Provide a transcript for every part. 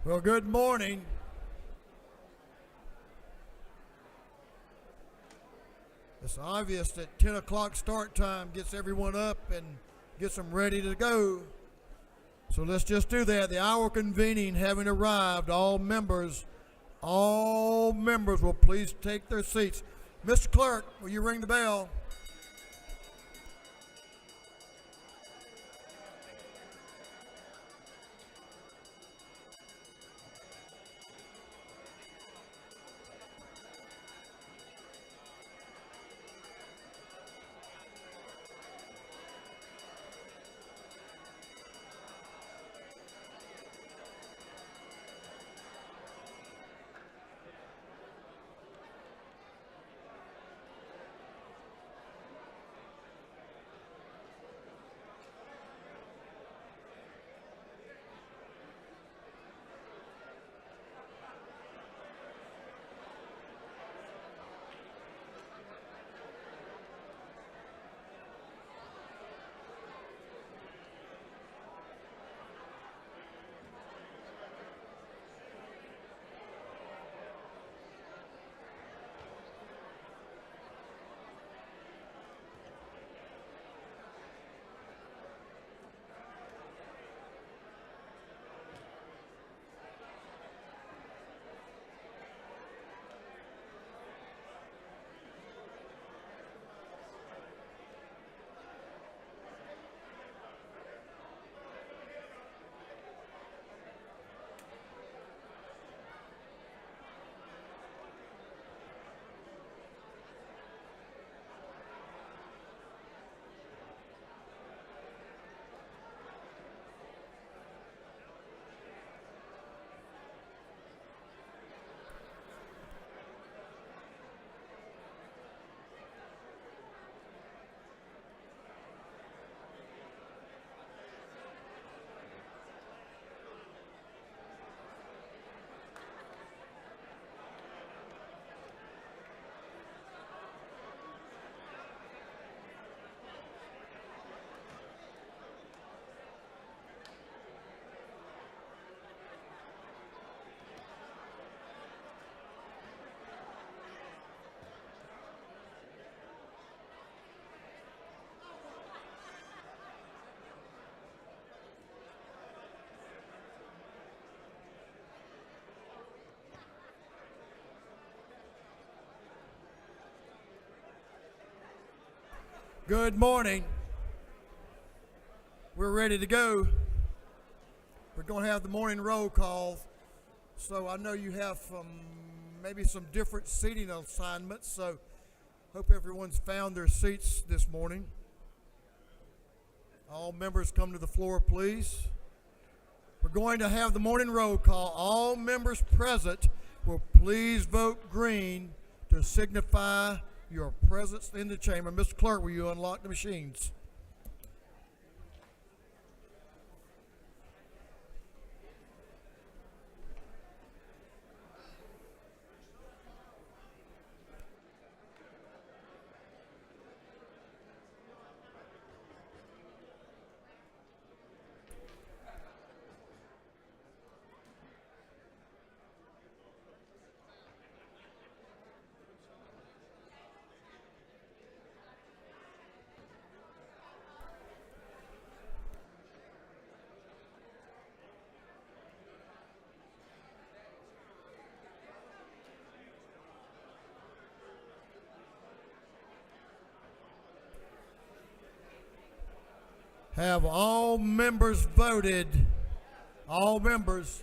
Well, good morning. It's obvious that 10 o'clock start time gets everyone up and gets them ready to go. So let's just do that. The hour convening having arrived, all members will please take their seats. Mr. Clerk, will you ring the bell? Good morning. We're ready to go. We're going to have the morning roll call. So I know you have maybe some different seating assignments. So hope everyone's found their seats this morning. All members come to the floor, please. We're going to have the morning roll call. All members present will please vote green to signify your presence in the chamber. Mr. Clerk, will you unlock the machines? Have all members voted? All members.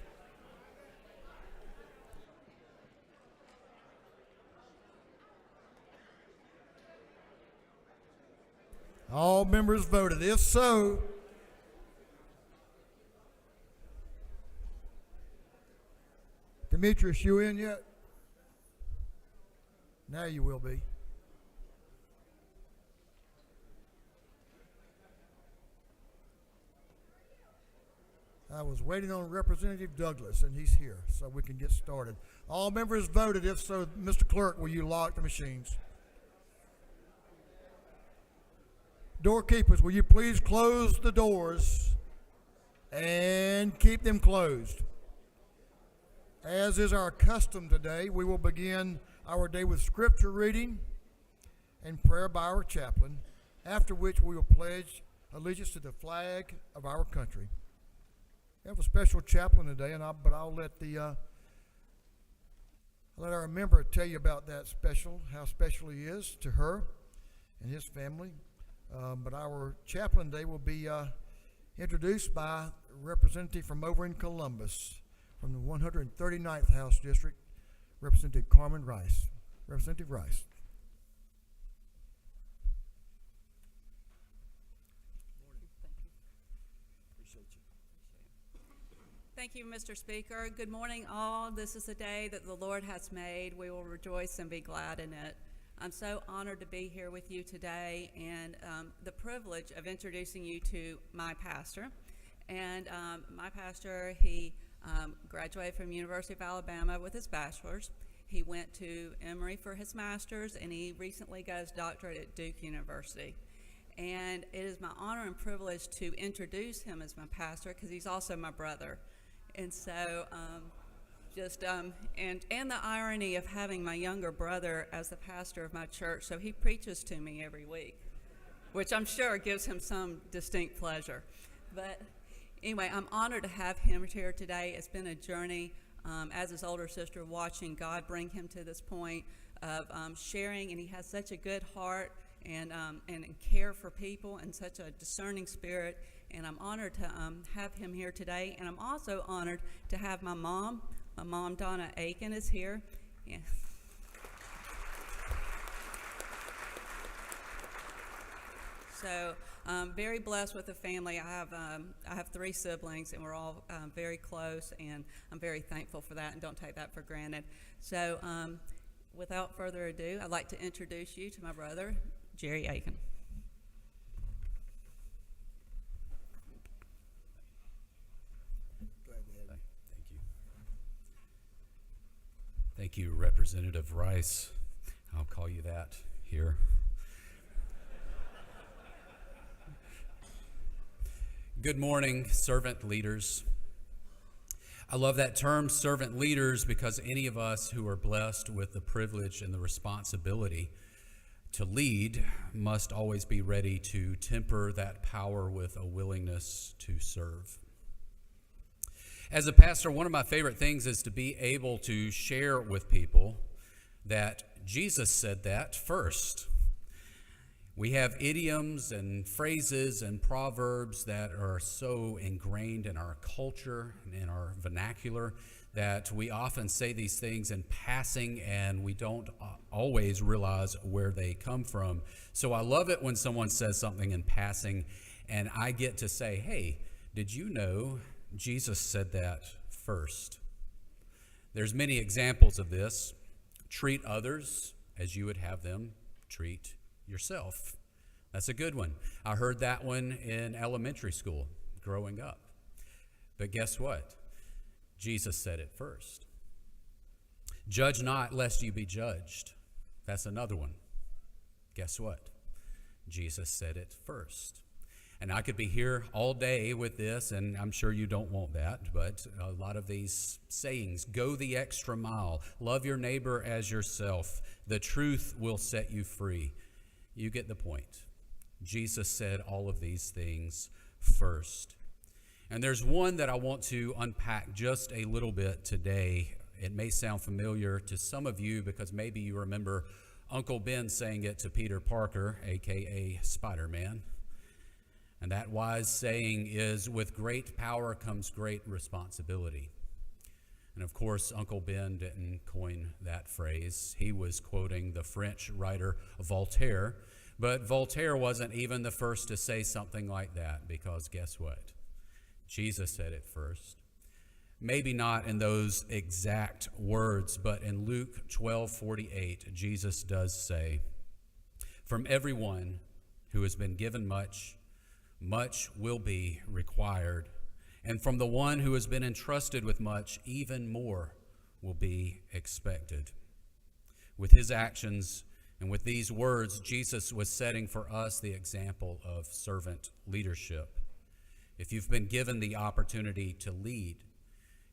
All members voted. If so, Demetrius, you in yet? Now you will be. I was waiting on Representative Douglas, and he's here, so we can get started. All members voted. If so, Mr. Clerk, will you lock the machines? Doorkeepers, will you please close the doors and keep them closed? As is our custom today, we will begin our day with scripture reading and prayer by our chaplain, after which we will pledge allegiance to the flag of our country. We have a special chaplain today, but I'll let our member tell you about that how special he is to her and his family. But our chaplain today will be introduced by a representative from over in Columbus, from the 139th House District, Representative Carmen Rice. Representative Rice. Thank you, Mr. Speaker. Good morning, all. This is a day that the Lord has made. We will rejoice and be glad in it. I'm so honored to be here with you today and the privilege of introducing you to my pastor. And my pastor, he graduated from University of Alabama with his bachelor's. He went to Emory for his master's, and he recently got his doctorate at Duke University. And it is my honor and privilege to introduce him as my pastor because he's also my brother. And so and the irony of having my younger brother as the pastor of my church, so he preaches to me every week, which I'm sure gives him some distinct pleasure. But anyway, I'm honored to have him here today. It's been a journey as his older sister, watching God bring him to this point of sharing, and he has such a good heart and care for people and such a discerning spirit. And I'm honored to have him here today. And I'm also honored to have my mom. My mom, Donna Aiken, is here. Yeah. So I'm very blessed with the family. I have 3 siblings, and we're all very close, and I'm very thankful for that and don't take that for granted. So without further ado, I'd like to introduce you to my brother, Jerry Aiken. Thank you, Representative Rice. I'll call you that here. Good morning, servant leaders. I love that term, servant leaders, because any of us who are blessed with the privilege and the responsibility to lead must always be ready to temper that power with a willingness to serve. As a pastor, one of my favorite things is to be able to share with people that Jesus said that first. We have idioms and phrases and proverbs that are so ingrained in our culture and in our vernacular that we often say these things in passing and we don't always realize where they come from. So I love it when someone says something in passing and I get to say, hey, did you know Jesus said that first? There's many examples of this. Treat others as you would have them treat yourself. That's a good one. I heard that one in elementary school growing up. But guess what? Jesus said it first. Judge not lest you be judged. That's another one. Guess what? Jesus said it first. And I could be here all day with this, and I'm sure you don't want that, but a lot of these sayings, go the extra mile, love your neighbor as yourself, the truth will set you free. You get the point. Jesus said all of these things first. And there's one that I want to unpack just a little bit today. It may sound familiar to some of you because maybe you remember Uncle Ben saying it to Peter Parker, aka Spider-Man. And that wise saying is, with great power comes great responsibility. And of course, Uncle Ben didn't coin that phrase. He was quoting the French writer Voltaire. But Voltaire wasn't even the first to say something like that, because guess what? Jesus said it first. Maybe not in those exact words, but in Luke 12:48, Jesus does say, from everyone who has been given much, much will be required, and from the one who has been entrusted with much, even more will be expected. With his actions and with these words, Jesus was setting for us the example of servant leadership. If you've been given the opportunity to lead,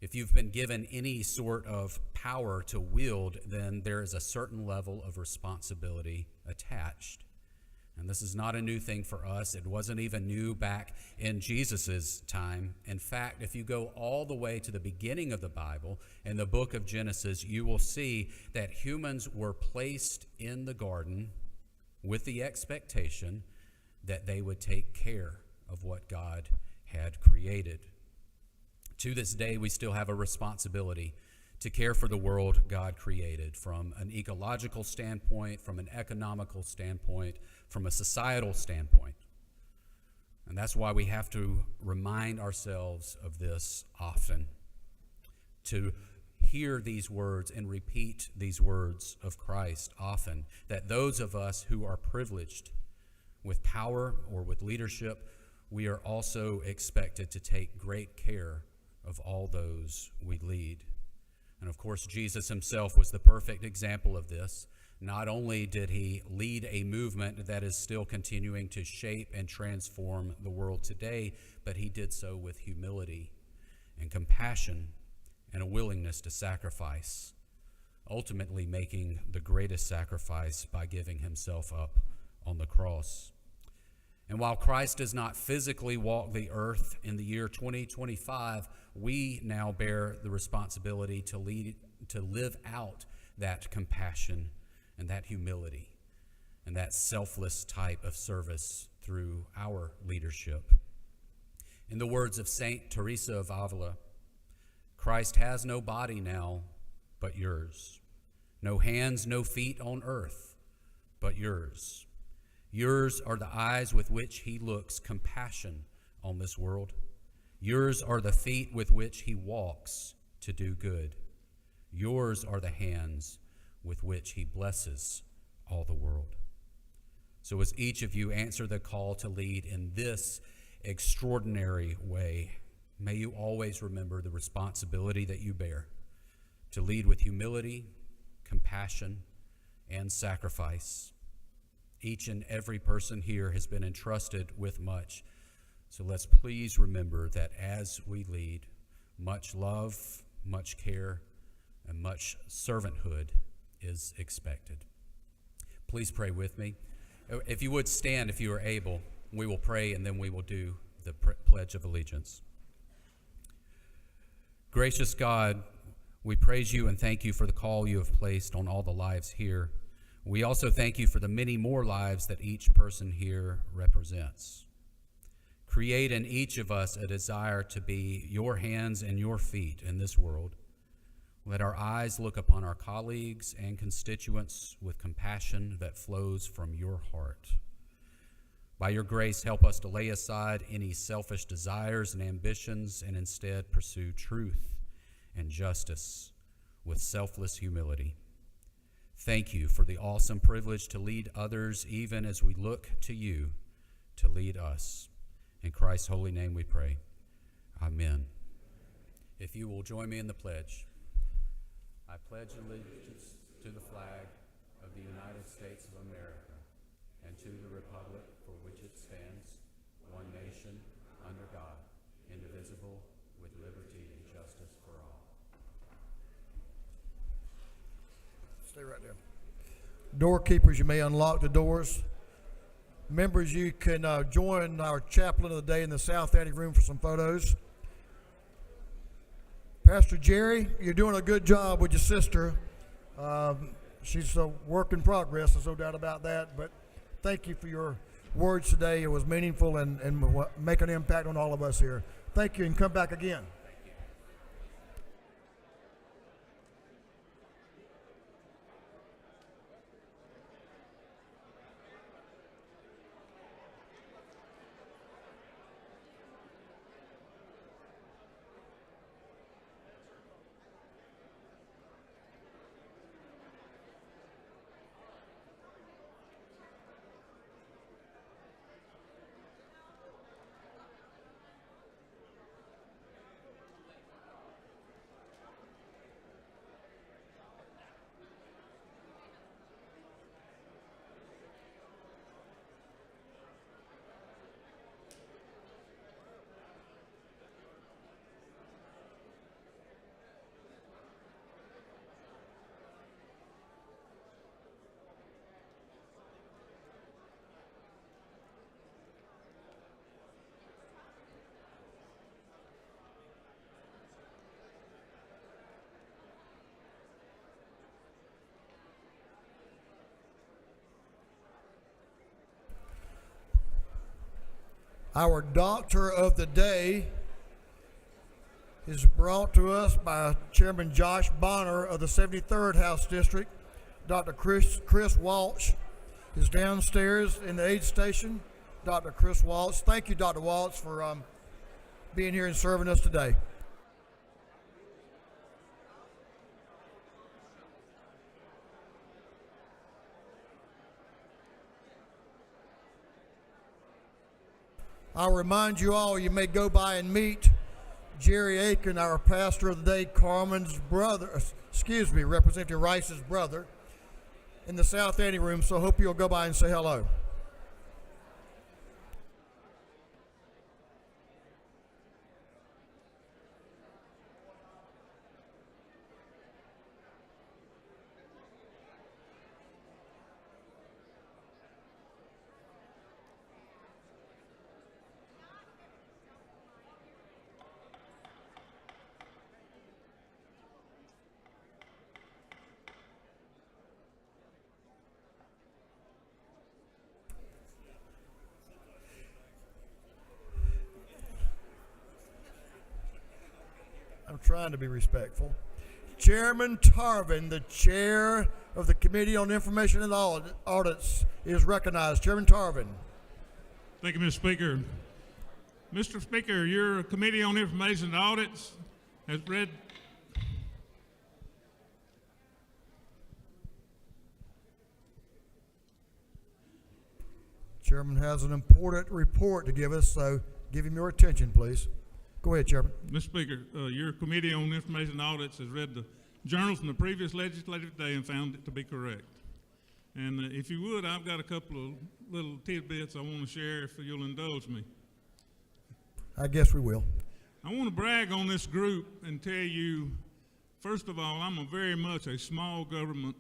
If you've been given any sort of power to wield, then there is a certain level of responsibility attached. And this is not a new thing for us. It wasn't even new back in Jesus' time. In fact, if you go all the way to the beginning of the Bible, in the book of Genesis, you will see that humans were placed in the garden with the expectation that they would take care of what God had created. To this day, we still have a responsibility to care for the world God created from an ecological standpoint, from an economical standpoint, from a societal standpoint. And that's why we have to remind ourselves of this often, to hear these words and repeat these words of Christ often, that those of us who are privileged with power or with leadership, we are also expected to take great care of all those we lead. And of course, Jesus himself was the perfect example of this. Not only did he lead a movement that is still continuing to shape and transform the world today, but he did so with humility and compassion and a willingness to sacrifice, ultimately making the greatest sacrifice by giving himself up on the cross. And while Christ does not physically walk the earth in the year 2025, we now bear the responsibility to live out that compassion and that humility and that selfless type of service through our leadership. In the words of Saint Teresa of Avila, Christ has no body now but yours, no hands, no feet on earth but yours. Yours are the eyes with which he looks compassion on this world. Yours are the feet with which he walks to do good. Yours are the hands with which he blesses all the world. So as each of you answer the call to lead in this extraordinary way, may you always remember the responsibility that you bear to lead with humility, compassion, and sacrifice. Each and every person here has been entrusted with much. So let's please remember that as we lead, much love, much care, and much servanthood is expected. Please pray with me. If you would stand, if you are able, we will pray and then we will do the Pledge of Allegiance. Gracious God, we praise you and thank you for the call you have placed on all the lives here. We also thank you for the many more lives that each person here represents. Create in each of us a desire to be your hands and your feet in this world. Let our eyes look upon our colleagues and constituents with compassion that flows from your heart. By your grace, help us to lay aside any selfish desires and ambitions and instead pursue truth and justice with selfless humility. Thank you for the awesome privilege to lead others, even as we look to you to lead us. In Christ's holy name we pray. Amen. If you will join me in the pledge. I pledge allegiance to the flag of the United States of America and to the republic for which it stands, one nation, under God, indivisible, with liberty and justice for all. Stay right there. Doorkeepers, you may unlock the doors. Members, you can join our chaplain of the day in the south ante room for some photos. Pastor Jerry, you're doing a good job with your sister. She's a work in progress, there's no doubt about that. But thank you for your words today. It was meaningful and make an impact on all of us here. Thank you, and come back again. Our doctor of the day is brought to us by Chairman Josh Bonner of the 73rd House District. Dr. Chris Walsh is downstairs in the aid station. Dr. Chris Walsh. Thank you, Dr. Walsh, for being here and serving us today. I'll remind you all, you may go by and meet Jerry Aiken, our pastor of the day, Carmen's brother, Representative Rice's brother, in the South Annie room, so hope you'll go by and say hello. I'm trying to be respectful. Chairman Tarvin, the chair of the Committee on Information and Audits, is recognized. Chairman Tarvin. Thank you, Mr. Speaker. Mr. Speaker, your Committee on Information and Audits has read Chairman has an important report to give us, so give him your attention, please. Go ahead, Chairman. Mr. Speaker, your Committee on Information and Audits has read the journals from the previous legislative day and found it to be correct. And if you would, I've got a couple of little tidbits I want to share if you'll indulge me. I guess we will. I want to brag on this group and tell you, first of all, I'm very much a small government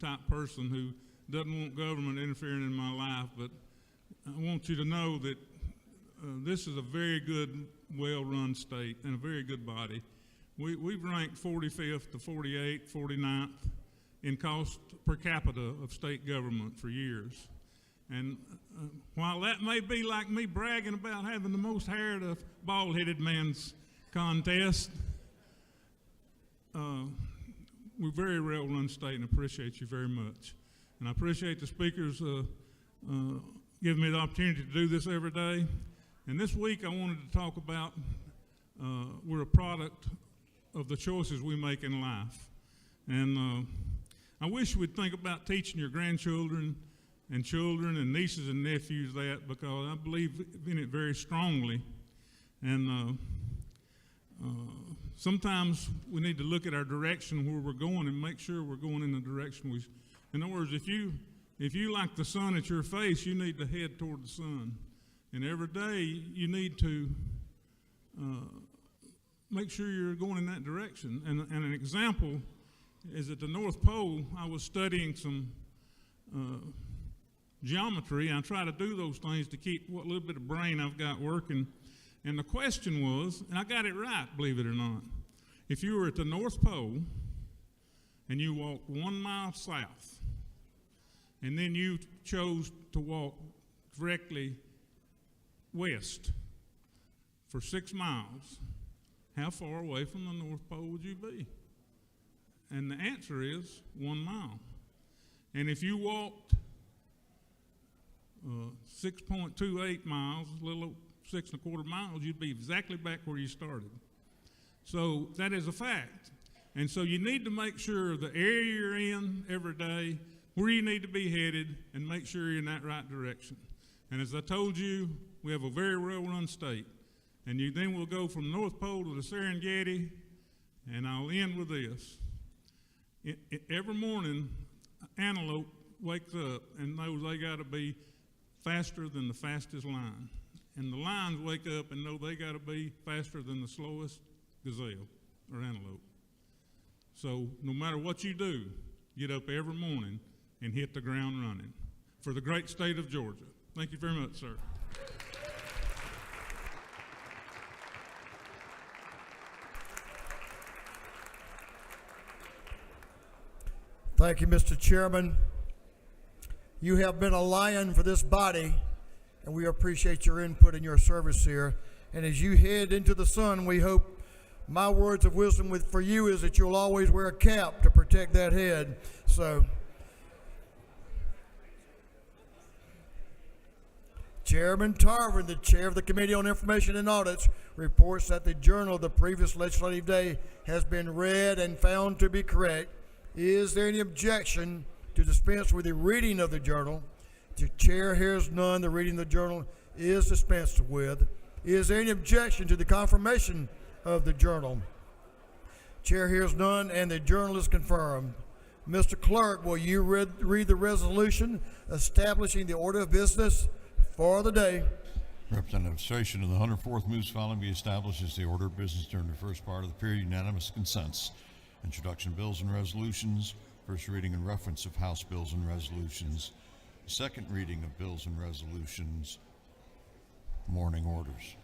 type person who doesn't want government interfering in my life, but I want you to know that this is a very good, well-run state and a very good body. We've ranked 45th to 48th, 49th in cost per capita of state government for years. And while that may be like me bragging about having the most hair at a bald-headed man's contest, we're a very well-run state and appreciate you very much. And I appreciate the speakers giving me the opportunity to do this every day. And this week I wanted to talk about we're a product of the choices we make in life. And I wish we'd think about teaching your grandchildren and children and nieces and nephews that, because I believe in it very strongly. And sometimes we need to look at our direction where we're going and make sure we're going in the direction we. In other words, if you like the sun at your face, you need to head toward the sun. And every day you need to make sure you're going in that direction. And an example is at the North Pole, I was studying some geometry. I try to do those things to keep what little bit of brain I've got working. And the question was, and I got it right, believe it or not, if you were at the North Pole and you walked 1 mile south, and then you chose to walk directly west for 6 miles, how far away from the North Pole would you be? And the answer is 1 mile. And if you walked 6.28 miles, a little 6.25 miles, you'd be exactly back where you started. So that is a fact. And so you need to make sure the area you're in every day, where you need to be headed, and make sure you're in that right direction. And as I told you, we have a very well-run state. And then we'll go from the North Pole to the Serengeti, and I'll end with this. Every morning, antelope wakes up and knows they got to be faster than the fastest lion. And the lions wake up and know they got to be faster than the slowest gazelle or antelope. So no matter what you do, get up every morning and hit the ground running. For the great state of Georgia. Thank you very much, sir. Thank you, Mr. Chairman. You have been a lion for this body, and we appreciate your input and your service here. And as you head into the sun, we hope my words of wisdom for you is that you'll always wear a cap to protect that head. So, Chairman Tarver, the chair of the Committee on Information and Audits, reports that the journal of the previous legislative day has been read and found to be correct. Is there any objection to dispense with the reading of the journal? The chair hears none. The reading of the journal is dispensed with. Is there any objection to the confirmation of the journal? Chair hears none, and the journal is confirmed. Mr. Clerk, will you read the resolution establishing the order of business for the day? Representative Station of the 104th moves following be established as the order of business during the first part of the period. Unanimous consents. Introduction of bills and resolutions. First reading and reference of House bills and resolutions. Second reading of bills and resolutions. Morning orders.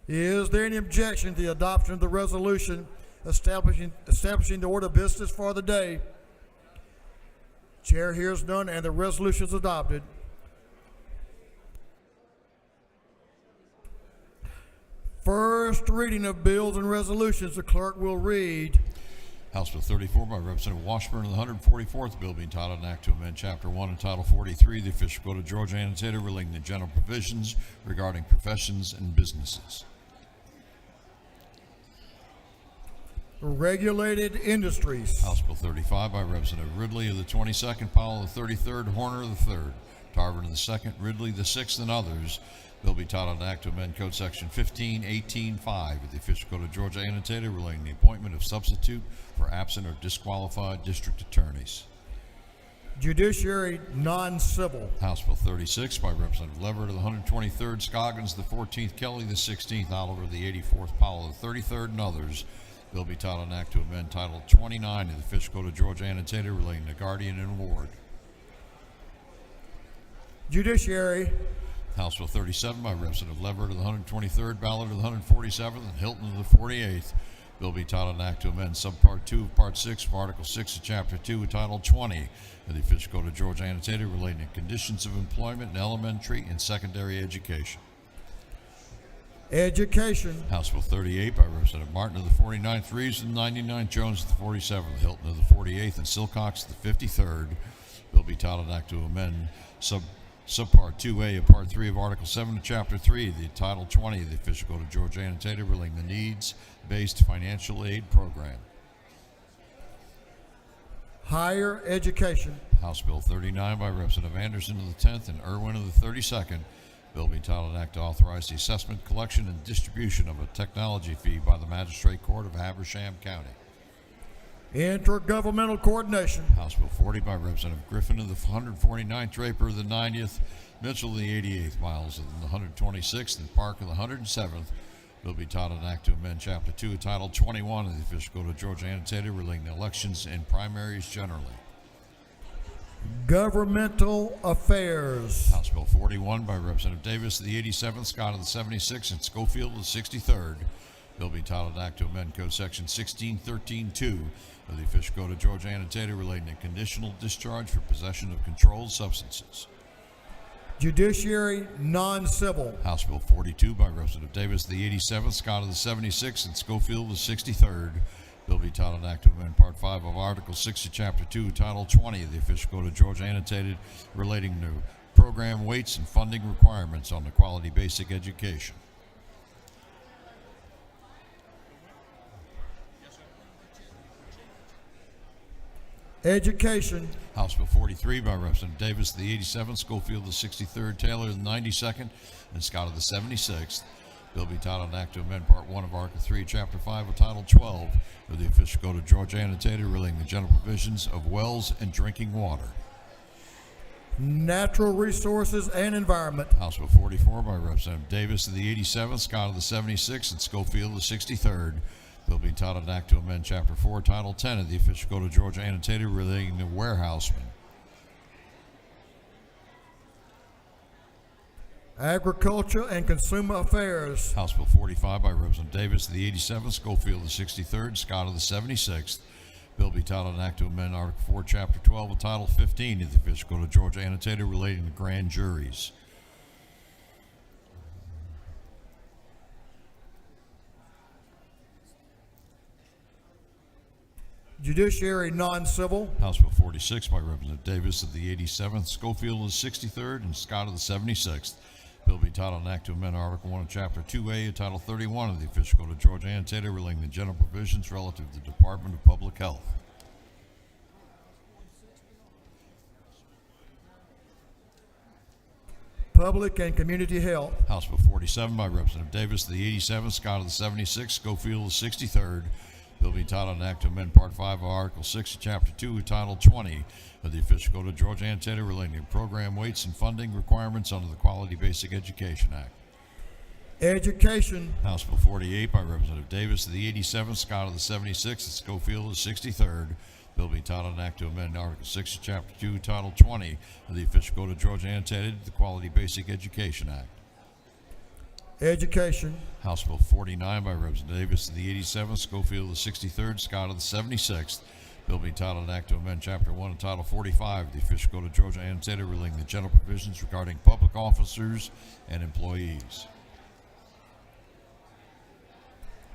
Is there any objection to the adoption of the resolution establishing the order of business for the day? Chair hears none, and the resolution is adopted. First reading of bills and resolutions. The clerk will read. House Bill 34 by Representative Washburn of the 144th. Bill being titled an act to amend Chapter 1 and Title 43 of the Official Code of Georgia Annotated relating to general provisions regarding professions and businesses. Regulated industries. House Bill 35 by Representative Ridley of the 22nd, Powell of the 33rd, Horner of the 3rd, Tarver of the 2nd, Ridley the 6th, and others. Bill be titled an act to amend Code Section 1518.5 of the Official Code of Georgia Annotated relating to the appointment of substitute for absent or disqualified district attorneys. Judiciary non-civil. House Bill 36 by Representative Leverett of the 123rd, Scoggins the 14th, Kelly the 16th, Oliver the 84th, Powell of the 33rd, and others. Bill be titled an act to amend Title 29 of the Official Code of Georgia Annotated relating to guardian and ward. Judiciary. House Bill 37 by Representative Leverett of the 123rd, Ballard of the 147th, and Hilton of the 48th. Bill be titled an act to amend Subpart 2 of Part 6 of Article 6 of Chapter 2 of Title 20 of the Official Code of Georgia Annotated relating to conditions of employment in elementary and secondary education. Education. House Bill 38 by Representative Martin of the 49th, Reeves of the 99th, Jones of the 47th, Hilton of the 48th, and Silcox of the 53rd. Bill be titled an act to amend Subpart 2A of Part 3 of Article 7 of Chapter 3 of the Title 20 of the Official Code of Georgia Annotated relating to the needs-based financial aid program. Higher education. House Bill 39 by Representative Anderson of the 10th and Irwin of the 32nd. Bill be titled an act to authorize the assessment, collection, and distribution of a technology fee by the Magistrate Court of Habersham County. Intergovernmental coordination. House Bill 40 by Representative Griffin of the 149th, Draper of the 90th, Mitchell of the 88th, Miles of the 126th, and Park of the 107th. Bill be titled an act to amend Chapter 2 of Title 21 of the Official Code of Georgia Annotated relating to elections and primaries generally. Governmental affairs. House Bill 41 by Representative Davis of the 87th, Scott of the 76th, and Schofield of the 63rd. Bill be titled an act to amend Code Section 1613.2 of the Official Code of Georgia Annotated relating to conditional discharge for possession of controlled substances. Judiciary Non-Civil. House Bill 42 by Representative Davis of the 87th, Scott of the 76th, and Schofield of the 63rd. Bill be titled an act to amend Part 5 of Article 60, Chapter 2, Title 20 of the Official Code of Georgia annotated relating to program weights and funding requirements on the quality basic education. Education. House Bill 43 by Representative Davis of the 87th, Schofield of the 63rd, Taylor of the 92nd, and Scott of the 76th. Bill be titled an act to amend Part 1 of Article 3, Chapter 5 of Title 12 of the Official Code of Georgia annotated relating to general provisions of wells and drinking water. Natural Resources and Environment. House Bill 44 by Representative Davis of the 87th, Scott of the 76th, and Schofield of the 63rd. Bill be entitled an act to amend Chapter 4, Title 10 of the Official Code of Georgia annotated relating to warehousemen. Agriculture and Consumer Affairs. House Bill 45 by Representative Davis of the 87th, Schofield of the 63rd, Scott of the 76th. Bill be titled an act to amend Article 4, Chapter 12 of Title 15 of the Official Code of Georgia annotated relating to grand juries. Judiciary Non-Civil. House Bill 46 by Representative Davis of the 87th, Schofield of the 63rd, and Scott of the 76th. Bill be titled an act to amend Article 1 of Chapter 2A of Title 31 of the Official Code of Georgia annotated relating to general provisions relative to the Department of Public Health. Public and Community Health. House Bill 47 by Representative Davis of the 87th, Scott of the 76th, Schofield of the 63rd. Bill be titled an act to amend Part 5 of Article 6 of Chapter 2 of Title 20 of the Official Code of Georgia annotated relating to program weights and funding requirements under the Quality Basic Education Act. Education. House Bill 48 by Representative Davis of the 87th, Scott of the 76th, and Schofield of the 63rd. Bill be titled an act to amend Article 6 of Chapter 2, Title 20 of the Official Code of Georgia annotated the Quality Basic Education Act. Education. House Bill 49 by Representative Davis of the 87th, Schofield of the 63rd, Scott of the 76th. Bill be titled an act to amend Chapter 1 of Title 45 of the Official Code of Georgia annotated relating to general provisions regarding public officers and employees.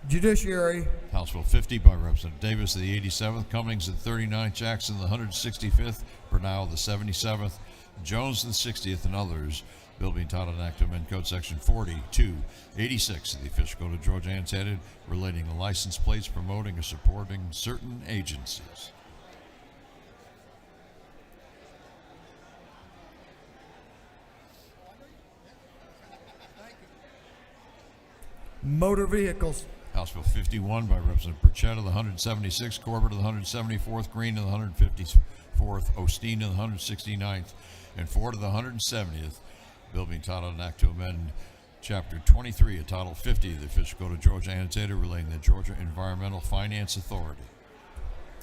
Judiciary. House Bill 50 by Representative Davis of the 87th, Cummings of the 39th, Jackson of the 165th, Bernal of the 77th, Jones of the 60th, and others. Bill being entitled an act to amend Code Section 4286 of the Official Code of Georgia annotated relating to license plates promoting or supporting certain agencies. Motor Vehicles. House Bill 51 by Representative Burchett of the 176th, Corbett of the 174th, Green of the 154th, Osteen of the 169th, and Ford of the 170th. Bill being entitled an act to amend Chapter 23 of Title 50 of the Official Code of Georgia annotated relating to the Georgia Environmental Finance Authority.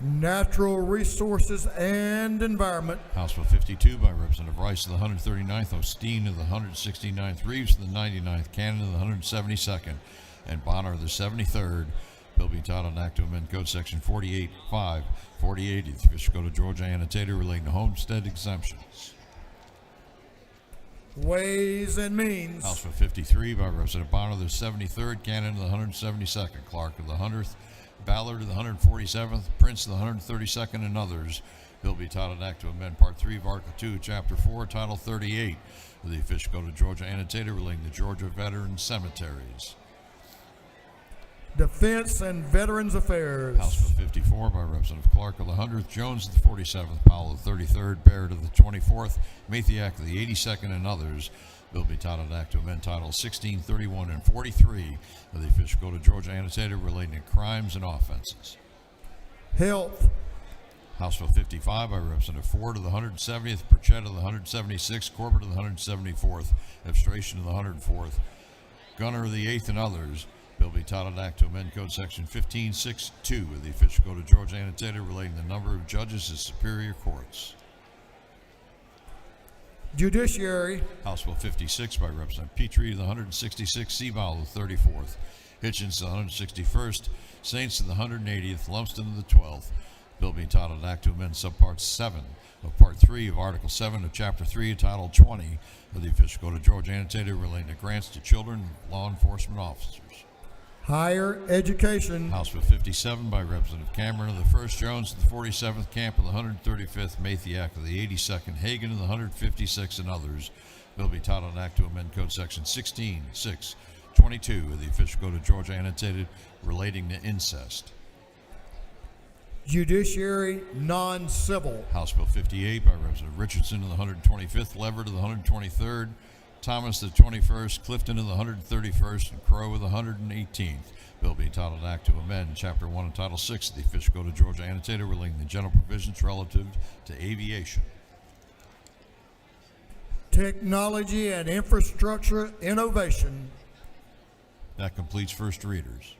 Natural Resources and Environment. House Bill 52 by Representative Rice of the 139th, Osteen of the 169th, Reeves of the 99th, Cannon of the 172nd, and Bonner of the 73rd. Bill be entitled an act to amend Code Section 48.5, 48 of the Official Code of Georgia annotated relating to homestead exemptions. Ways and Means. House Bill 53 by Representative Bonner of the 73rd, Cannon of the 172nd, Clark of the 100th, Ballard of the 147th, Prince of the 132nd, and others. Bill be entitled an act to amend Part 3 of Article 2, Chapter 4, Title 38 of the Official Code of Georgia annotated relating to Georgia veteran cemeteries. Defense and Veterans Affairs. House Bill 54 by Representative Clark of the 100th, Jones of the 47th, Powell of the 33rd, Barrett of the 24th, Mathiak of the 82nd, and others. Bill be titled an act to amend Titles 16, 31, and 43 of the Official Code of Georgia annotated relating to crimes and offenses. Health. House Bill 55 by Representative Ford of the 170th, Burchett of the 176th, Corbett of the 174th, Abstration of the 104th, Gunner of the 8th, and others. Bill be titled an act to amend Code Section 1562 of the Official Code of Georgia annotated relating to the number of judges in superior courts. Judiciary. House Bill 56 by Representative Petrie of the 166th, Seabowl of the 34th, Hitchens of the 161st, Saints of the 180th, Lumsden of the 12th, Bill being titled an act to amend subpart 7 of Part 3 of Article 7 of Chapter 3, Title 20 of the Official Code of Georgia annotated relating to grants to children, law enforcement officers. Higher education. House Bill 57 by Representative Cameron of the 1st, Jones of the 47th, Camp of the 135th, Mathiak of the 82nd, Hagan of the 156th, and others. Bill be titled an act to amend Code Section 16.6.22 of the Official Code of Georgia annotated relating to incest. Judiciary non-civil. House Bill 58 by Representative Richardson of the 125th, Leverett of the 123rd, Thomas of the 21st, Clifton of the 131st, and Crow of the 118th. Bill being titled an act to amend Chapter 1 and Title 6 of the Official Code of Georgia annotated relating to general provisions relative to aviation. Technology and infrastructure innovation. That completes first readers.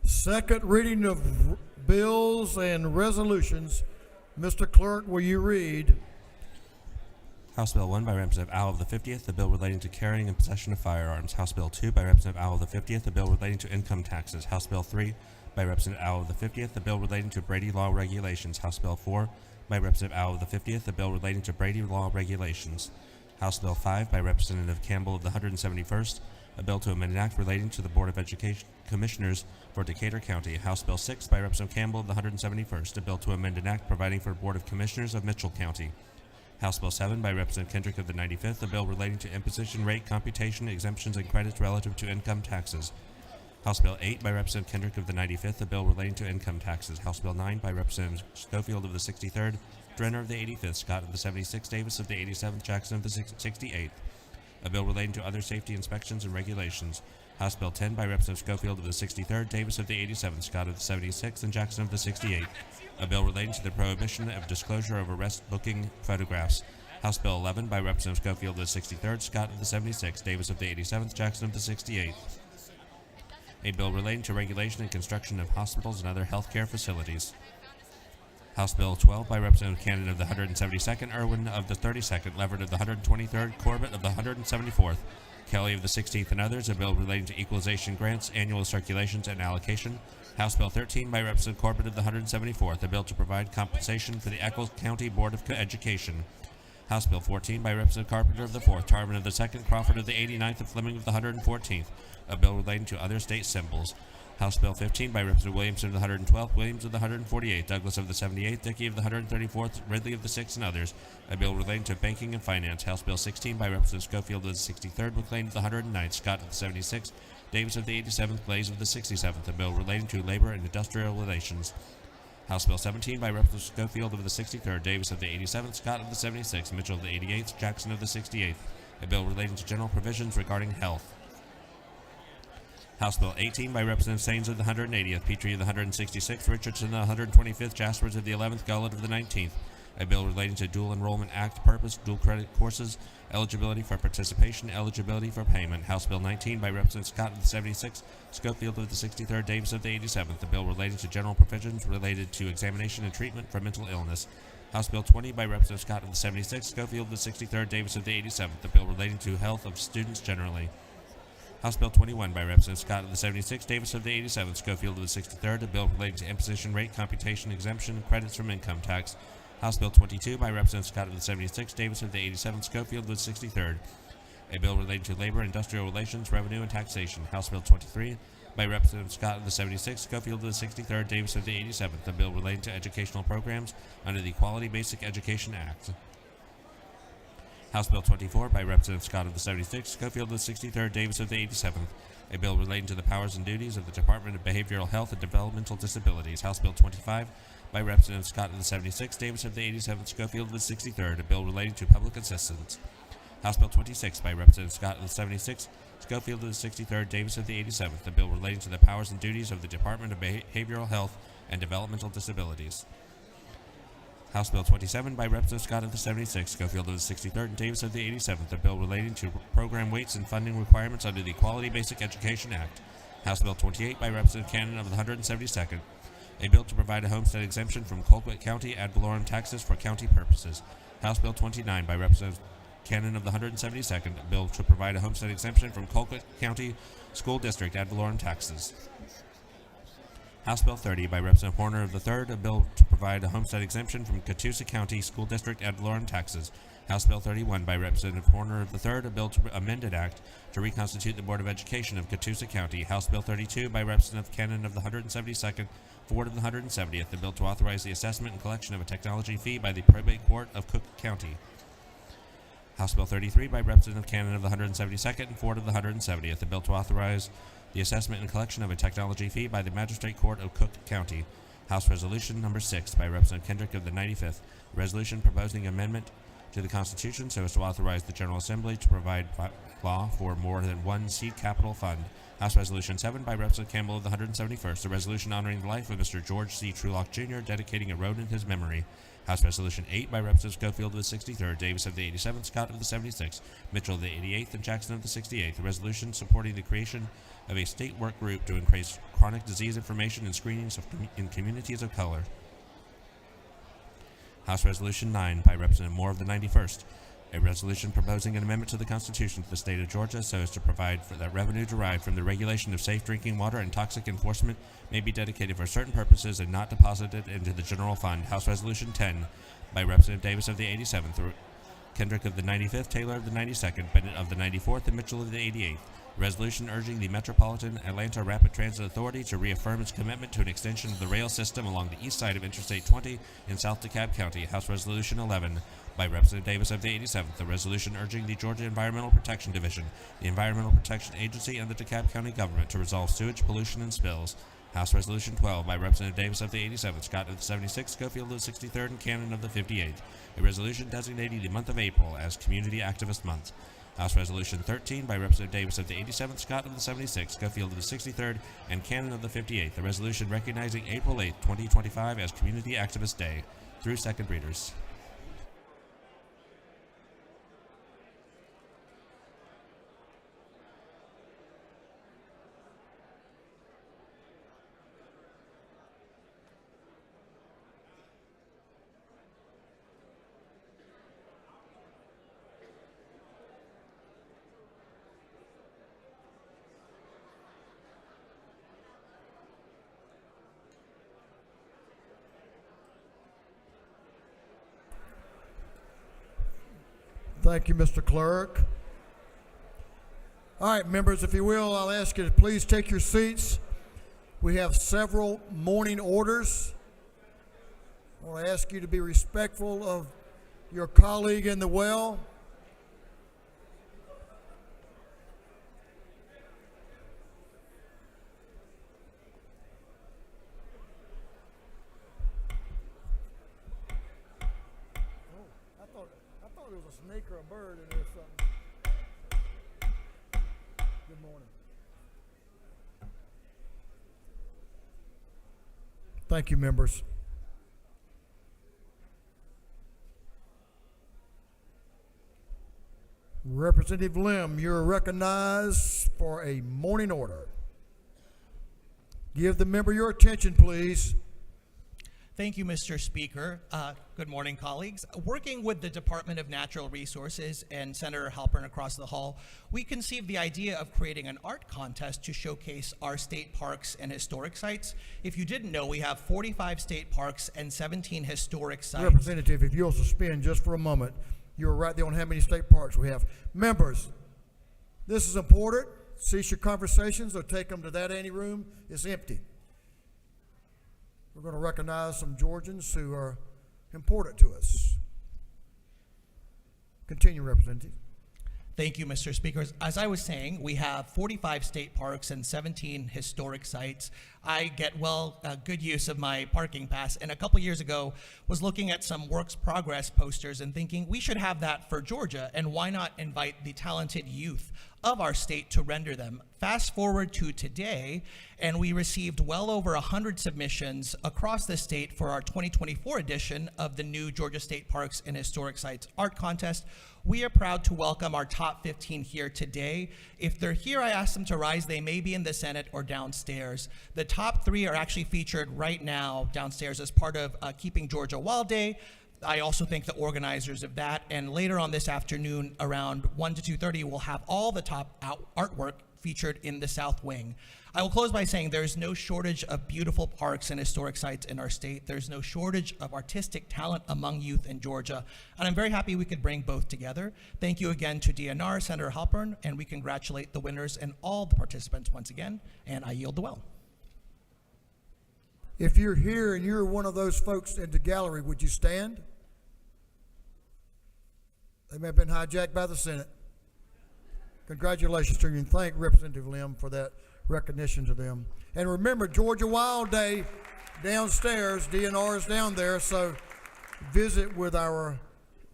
Second reading of bills and resolutions. Mr. Clerk, will you read? House Bill 1 by Representative Owl of the 50th, the bill relating to carrying and possession of firearms. House Bill 2 by Representative Owl of the 50th, the bill relating to income taxes. House Bill 3 by Representative Owl of the 50th, the bill relating to Brady Law regulations. House Bill 4 by Representative Owl of the 50th, the bill relating to Brady Law regulations. House Bill 5 by Representative Campbell of the 171st, a bill to amend an act relating to the Board of Education Commissioners for Decatur County. House Bill 6 by Representative Campbell of the 171st, a bill to amend an act providing for a Board of Commissioners of Mitchell County. House Bill 7 by Representative Kendrick of the 95th, a bill relating to imposition rate computation, exemptions, and credits relative to income taxes. House Bill 8 by Representative Kendrick of the 95th, a bill relating to income taxes. House Bill 9 by Representative Schofield of the 63rd, Drenner of the 85th, Scott of the 76th, Davis of the 87th, Jackson of the 68th, a bill relating to other safety inspections and regulations. House Bill 10 by Representative Schofield of the 63rd, Davis of the 87th, Scott of the 76th, and Jackson of the 68th, a bill relating to the prohibition of disclosure of arrest booking photographs. House Bill 11 by Representative Schofield of the 63rd, Scott of the 76th, Davis of the 87th, Jackson of the 68th, a bill relating to regulation and construction of hospitals and other healthcare facilities. House Bill 12 by Representative Cannon of the 172nd, Irwin of the 32nd, Leverett of the 123rd, Corbett of the 174th, Kelly of the 16th, and others, a bill relating to equalization grants, annual circulations, and allocation. House Bill 13 by Representative Corbett of the 174th, a bill to provide compensation for the Eccles County Board of Education. House Bill 14 by Representative Carpenter of the 4th, Tarvin of the 2nd, Crawford of the 89th, and Fleming of the 114th, a bill relating to other state symbols. House Bill 15 by Representative Williamson of the 112th, Williams of the 148th, Douglas of the 78th, Dickey of the 134th, Ridley of the 6th, and others, a bill relating to banking and finance. House Bill 16 by Representative Schofield of the 63rd, McLean of the 109th, Scott of the 76th, Davis of the 87th, Glaze of the 67th, a bill relating to labor and industrial relations. House Bill 17 by Representative Schofield of the 63rd, Davis of the 87th, Scott of the 76th, Mitchell of the 88th, Jackson of the 68th, a bill relating to general provisions regarding health. House Bill 18 by Representative Saines of the 180th, Petrie of the 166th, Richardson of the 125th, Jaspers of the 11th, Gullett of the 19th, a bill relating to Dual Enrollment Act purpose, dual credit courses, eligibility for participation, eligibility for payment. House Bill 19 by Representative Scott of the 76th, Schofield of the 63rd, Davis of the 87th, a bill relating to general provisions related to examination and treatment for mental illness. House Bill 20 by Representative Scott of the 76th, Schofield of the 63rd, Davis of the 87th, a bill relating to health of students generally. House Bill 21 by Representative Scott of the 76th, Davis of the 87th, Schofield of the 63rd, a bill relating to imposition rate computation, exemption, and credits from income tax. House Bill 22 by Representative Scott of the 76th, Davis of the 87th, Schofield of the 63rd, a bill relating to labor, industrial relations, revenue, and taxation. House Bill 23 by Representative Scott of the 76th, Schofield of the 63rd, Davis of the 87th, a bill relating to educational programs under the Quality Basic Education Act. House Bill 24 by Representative Scott of the 76th, Schofield of the 63rd, Davis of the 87th, a bill relating to the powers and duties of the Department of Behavioral Health and Developmental Disabilities. House Bill 25 by Representative Scott of the 76th, Davis of the 87th, Schofield of the 63rd, a bill relating to public assistance. House Bill 26 by Representative Scott of the 76th, Schofield of the 63rd, Davis of the 87th, a bill relating to the powers and duties of the Department of Behavioral Health and Developmental Disabilities. House Bill 27 by Representative Scott of the 76th, Schofield of the 63rd, and Davis of the 87th, a bill relating to program weights and funding requirements under the Quality Basic Education Act. House Bill 28 by Representative Cannon of the 172nd, a bill to provide a homestead exemption from Colquitt County ad valorem taxes for county purposes. House Bill 29 by Representative Cannon of the 172nd, a bill to provide a homestead exemption from Colquitt County School District ad valorem taxes. House Bill 30 by Representative Horner III, a bill to provide a homestead exemption from Catoosa County School District ad valorem taxes. House Bill 31 by Representative Horner III, a bill to amend an act to reconstitute the Board of Education of Catoosa County. House Bill 32 by Representative Cannon of the 172nd, Ford of the 170th, a bill to authorize the assessment and collection of a technology fee by the Probate Court of Cook County. House Bill 33 by Representative Cannon of the 172nd and Ford of the 170th, a bill to authorize the assessment and collection of a technology fee by the Magistrate Court of Cook County. House Resolution Number 6 by Representative Kendrick of the 95th, a resolution proposing amendment to the Constitution so as to authorize the General Assembly to provide law for more than one seed capital fund. House Resolution 7 by Representative Campbell of the 171st, a resolution honoring the life of Mr. George C. Trulock Jr., dedicating a road in his memory. House Resolution 8 by Representative Schofield of the 63rd, Davis of the 87th, Scott of the 76th, Mitchell of the 88th, and Jackson of the 68th, a resolution supporting the creation of a state work group to increase chronic disease information and screenings in communities of color. House Resolution 9 by Representative Moore of the 91st, a resolution proposing an amendment to the Constitution of the State of Georgia so as to provide for that revenue derived from the regulation of safe drinking water and toxic enforcement may be dedicated for certain purposes and not deposited into the general fund. House Resolution 10 by Representative Davis of the 87th, Kendrick of the 95th, Taylor of the 92nd, Bennett of the 94th, and Mitchell of the 88th. A resolution urging the Metropolitan Atlanta Rapid Transit Authority to reaffirm its commitment to an extension of the rail system along the east side of Interstate 20 in South DeKalb County. House Resolution 11 by Representative Davis of the 87th, a resolution urging the Georgia Environmental Protection Division, the Environmental Protection Agency, and the DeKalb County government to resolve sewage pollution and spills. House Resolution 12 by Representative Davis of the 87th, Scott of the 76th, Schofield of the 63rd, and Cannon of the 58th, a resolution designating the month of April as Community Activist Month. House Resolution 13 by Representative Davis of the 87th, Scott of the 76th, Schofield of the 63rd, and Cannon of the 58th, a resolution recognizing April 8, 2025 as Community Activist Day. Through second readers. Thank you, Mr. Clerk. All right, members, if you will, I'll ask you to please take your seats. We have several morning orders. I want to ask you to be respectful of your colleague in the well. I thought it was a snake or a bird in there or something. Good morning. Thank you, members. Representative Lim, you're recognized for a morning order. Give the member your attention, please. Thank you, Mr. Speaker. Good morning, colleagues. Working with the Department of Natural Resources and Senator Halpern across the hall, we conceived the idea of creating an art contest to showcase our state parks and historic sites. If you didn't know, we have 45 state parks and 17 historic sites. Representative, if you'll suspend just for a moment, you're right there on how many state parks we have. Members, this is important. Cease your conversations or take them to that anteroom. It's empty. We're going to recognize some Georgians who are important to us. Continue, Representative. Thank you, Mr. Speaker. As I was saying, we have 45 state parks and 17 historic sites. I get good use of my parking pass, and a couple years ago was looking at some works progress posters and thinking we should have that for Georgia, and why not invite the talented youth of our state to render them. Fast forward to today, and we received well over 100 submissions across the state for our 2024 edition of the new Georgia State Parks and Historic Sites Art Contest. We are proud to welcome our top 15 here today. If they're here, I ask them to rise. They may be in the Senate or downstairs. The top 3 are actually featured right now downstairs as part of Keeping Georgia Wild Day. I also thank the organizers of that. And later on this afternoon, around 1 to 2:30, we'll have all the top artwork featured in the South Wing. I will close by saying there's no shortage of beautiful parks and historic sites in our state. There's no shortage of artistic talent among youth in Georgia. And I'm very happy we could bring both together. Thank you again to DNR, Senator Halpern, and we congratulate the winners and all the participants once again. And I yield the well. If you're here and you're one of those folks in the gallery, would you stand? They may have been hijacked by the Senate. Congratulations to you, and thank Representative Lim for that recognition to them. And remember, Georgia Wild Day downstairs, DNR is down there, so visit with our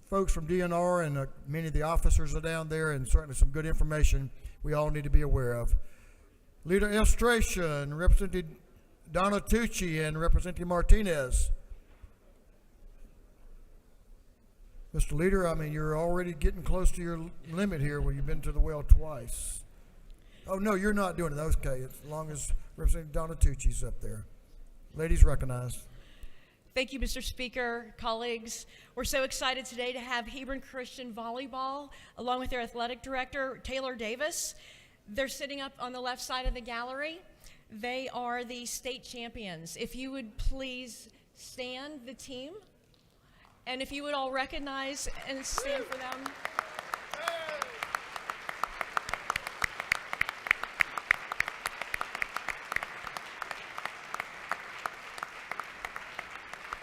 folks from DNR, and many of the officers are down there, and certainly some good information we all need to be aware of. Leader Illustration, Representative Donna Tucci and Representative Martinez. Mr. Leader, I mean, you're already getting close to your limit here when you've been to the well twice. Oh, no, you're not doing it. Okay, as long as Representative Donna Tucci's up there. Ladies recognized. Thank you, Mr. Speaker, colleagues. We're so excited today to have Hebron Christian Volleyball, along with their athletic director, Taylor Davis. They're sitting up on the left side of the gallery. They are the state champions. If you would please stand, the team, and if you would all recognize and stand for them.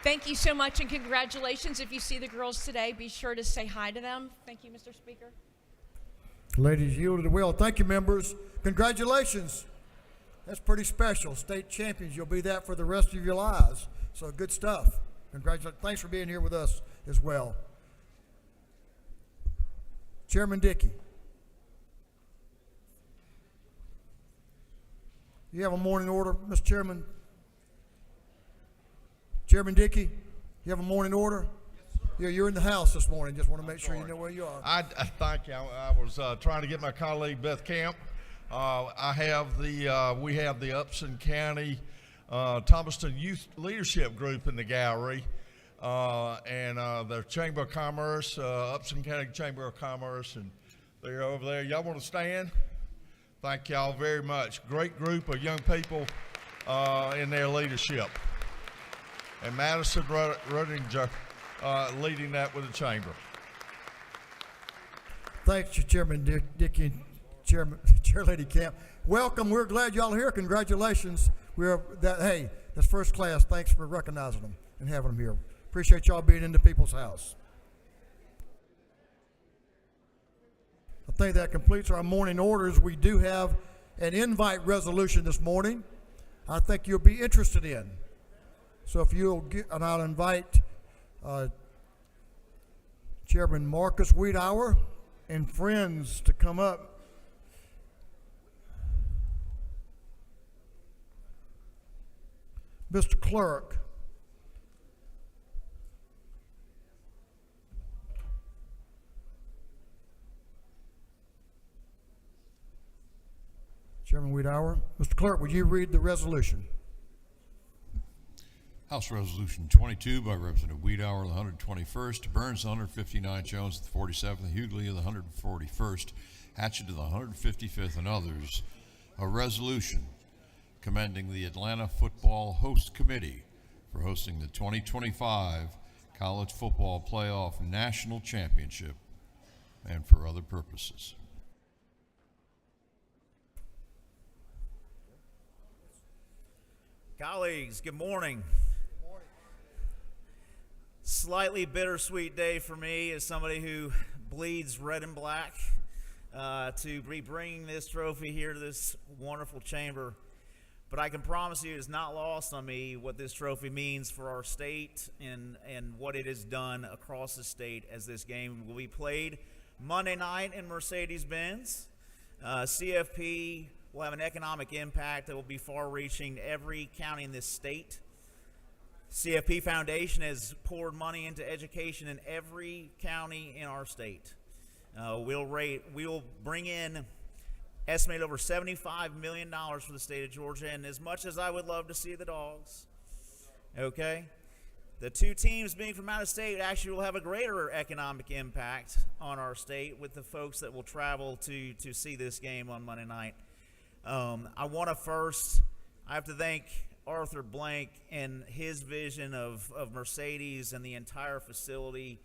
Thank you so much, and congratulations. If you see the girls today, be sure to say hi to them. Thank you, Mr. Speaker. Ladies yielded well. Thank you, members. Congratulations. That's pretty special. State champions. You'll be that for the rest of your lives. So good stuff. Congratulations. Thanks for being here with us as well. Chairman Dickey. You have a morning order, Mr. Chairman? Chairman Dickey, you have a morning order? Yes, sir. Yeah, you're in the house this morning. Just want to make sure you know where you are. I thank you. I was trying to get my colleague Beth Camp. We have the Upson County Thomaston Youth Leadership Group in the gallery, and the Chamber of Commerce, Upson County Chamber of Commerce, and they're over there. Y'all want to stand? Thank y'all very much. Great group of young people in their leadership. And Madison Ruttinger leading that with the chamber. Thanks, Chairman Dickey, Chair Lady Camp. Welcome. We're glad y'all are here. Congratulations. That's first class. Thanks for recognizing them and having them here. Appreciate y'all being in the people's house. I think that completes our morning orders. We do have an invite resolution this morning I think you'll be interested in. So if you'll get, and I'll invite Chairman Marcus Wiedauer and friends to come up. Mr. Clerk. Chairman Wiedauer. Mr. Clerk, would you read the resolution? House Resolution 22 by Representative Wiedauer, the 121st, Burns, the 159th, Jones, the 47th, Hughley, the 141st, Hatchett, the 155th, and others. A resolution commending the Atlanta Football Host Committee for hosting the 2025 College Football Playoff National Championship and for other purposes. Colleagues, good morning. Slightly bittersweet day for me as somebody who bleeds red and black to be bringing this trophy here to this wonderful chamber. But I can promise you it's not lost on me what this trophy means for our state and what it has done across the state as this game will be played Monday night in Mercedes-Benz. CFP will have an economic impact that will be far-reaching to every county in this state. CFP Foundation has poured money into education in every county in our state. We'll bring in estimated over $75 million for the state of Georgia, and as much as I would love to see the dogs, okay, The two teams being from out of state actually will have a greater economic impact on our state with the folks that will travel to see this game on Monday night. I have to thank Arthur Blank and his vision of Mercedes and the entire facility,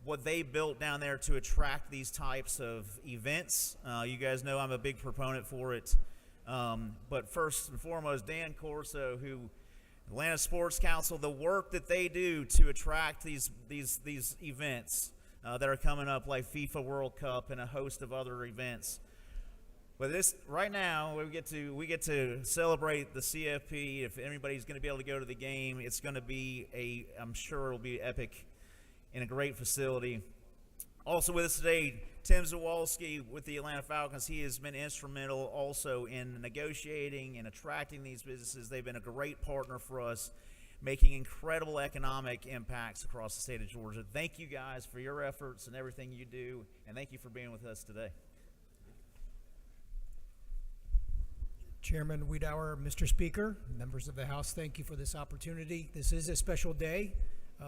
what they built down there to attract these types of events. You guys know I'm a big proponent for it. But first and foremost, Dan Corso, who Atlanta Sports Council, the work that they do to attract these events that are coming up, like FIFA World Cup and a host of other events. But this right now, we get to celebrate the CFP. If anybody's going to be able to go to the game, it's going to be I'm sure it'll be epic in a great facility. Also with us today, Tim Zawalski with the Atlanta Falcons. He has been instrumental also in negotiating and attracting these businesses. They've been a great partner for us, making incredible economic impacts across the state of Georgia. Thank you guys for your efforts and everything you do, and thank you for being with us today. Chairman Wiedauer, Mr. Speaker, members of the House, thank you for this opportunity. This is a special day.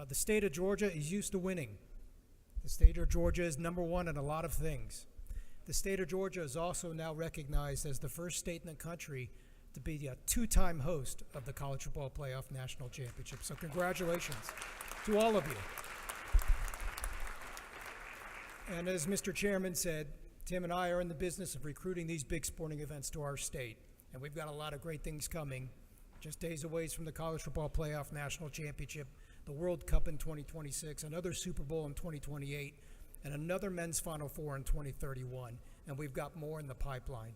The state of Georgia is used to winning. The state of Georgia is number one in a lot of things. The state of Georgia is also now recognized as the first state in the country to be a two-time host of the College Football Playoff National Championship. So congratulations to all of you. And as Mr. Chairman said, Tim and I are in the business of recruiting these big sporting events to our state. And we've got a lot of great things coming. Just days away from the College Football Playoff National Championship, the World Cup in 2026, another Super Bowl in 2028, and another Men's Final Four in 2031. And we've got more in the pipeline.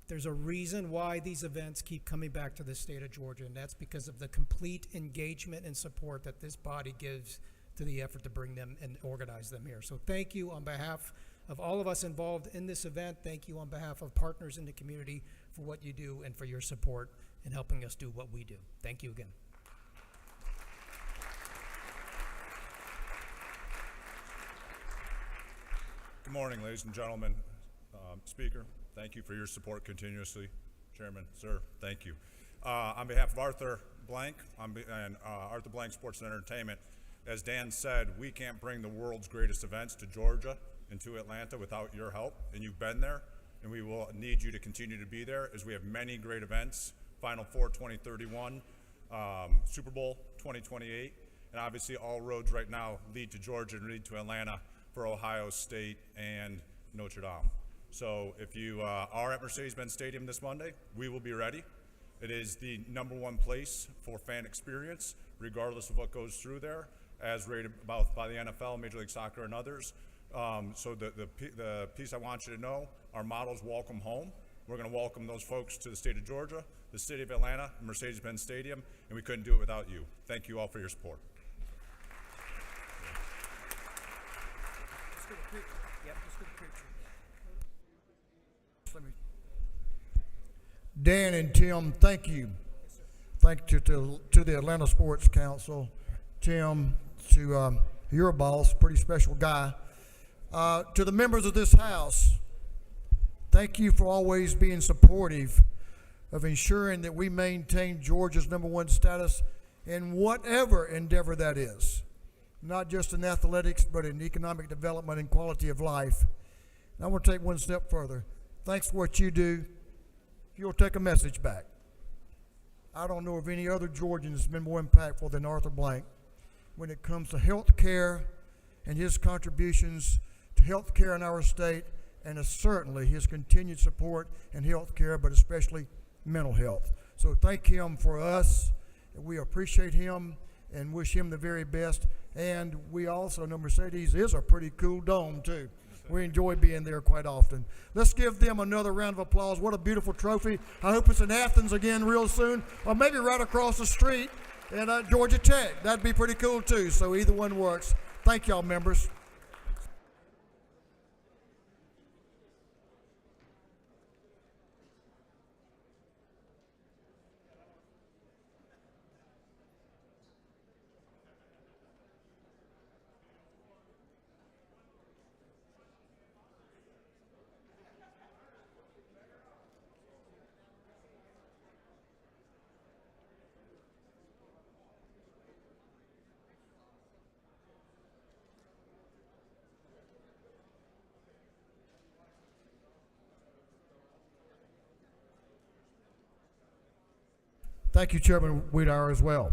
There's a reason why these events keep coming back to the state of Georgia, and that's because of the complete engagement and support that this body gives to the effort to bring them and organize them here. So thank you on behalf of all of us involved in this event. Thank you on behalf of partners in the community for what you do and for your support in helping us do what we do. Thank you again. Good morning, ladies and gentlemen. Speaker, thank you for your support continuously. Chairman, sir, thank you. On behalf of Arthur Blank and Arthur Blank Sports and Entertainment, as Dan said, we can't bring the world's greatest events to Georgia and to Atlanta without your help, and you've been there, and we will need you to continue to be there as we have many great events, Final Four 2031, Super Bowl 2028, and obviously all roads right now lead to Georgia and lead to Atlanta for Ohio State and Notre Dame. So if you are at Mercedes-Benz Stadium this Monday, we will be ready. It is the #1 place for fan experience, regardless of what goes through there, as rated both by the NFL, Major League Soccer, and others. So the piece I want you to know, our motto is welcome home. We're going to welcome those folks to the state of Georgia, the city of Atlanta, Mercedes-Benz Stadium, and we couldn't do it without you. Thank you all for your support. Dan and Tim, thank you. Thank you to the Atlanta Sports Council. Tim, to your boss, pretty special guy. To the members of this House, thank you for always being supportive of ensuring that we maintain Georgia's #1 status in whatever endeavor that is, not just in athletics, but in economic development and quality of life. And I want to take one step further. Thanks for what you do. You'll take a message back. I don't know of any other Georgian that's been more impactful than Arthur Blank when it comes to health care and his contributions to health care in our state, and certainly his continued support in health care, but especially mental health. So thank him for us. We appreciate him and wish him the very best. And we also know Mercedes is a pretty cool dome too. We enjoy being there quite often. Let's give them another round of applause. What a beautiful trophy. I hope it's in Athens again real soon, or maybe right across the street at Georgia Tech. That'd be pretty cool too. So either one works. Thank y'all, members. Thank you, Chairman Wiedauer, as well.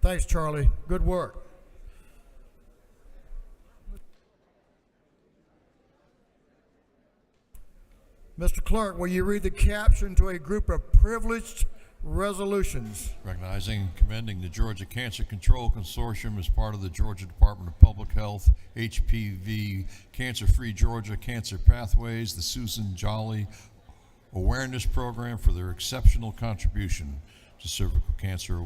Thanks, Charlie. Good work. Mr. Clerk, will you read the caption to a group of privileged resolutions? Recognizing and commending the Georgia Cancer Control Consortium as part of the Georgia Department of Public Health, HPV, Cancer-Free Georgia, Cancer Pathways, the Susan Jolly Awareness Program for their exceptional contribution to cervical cancer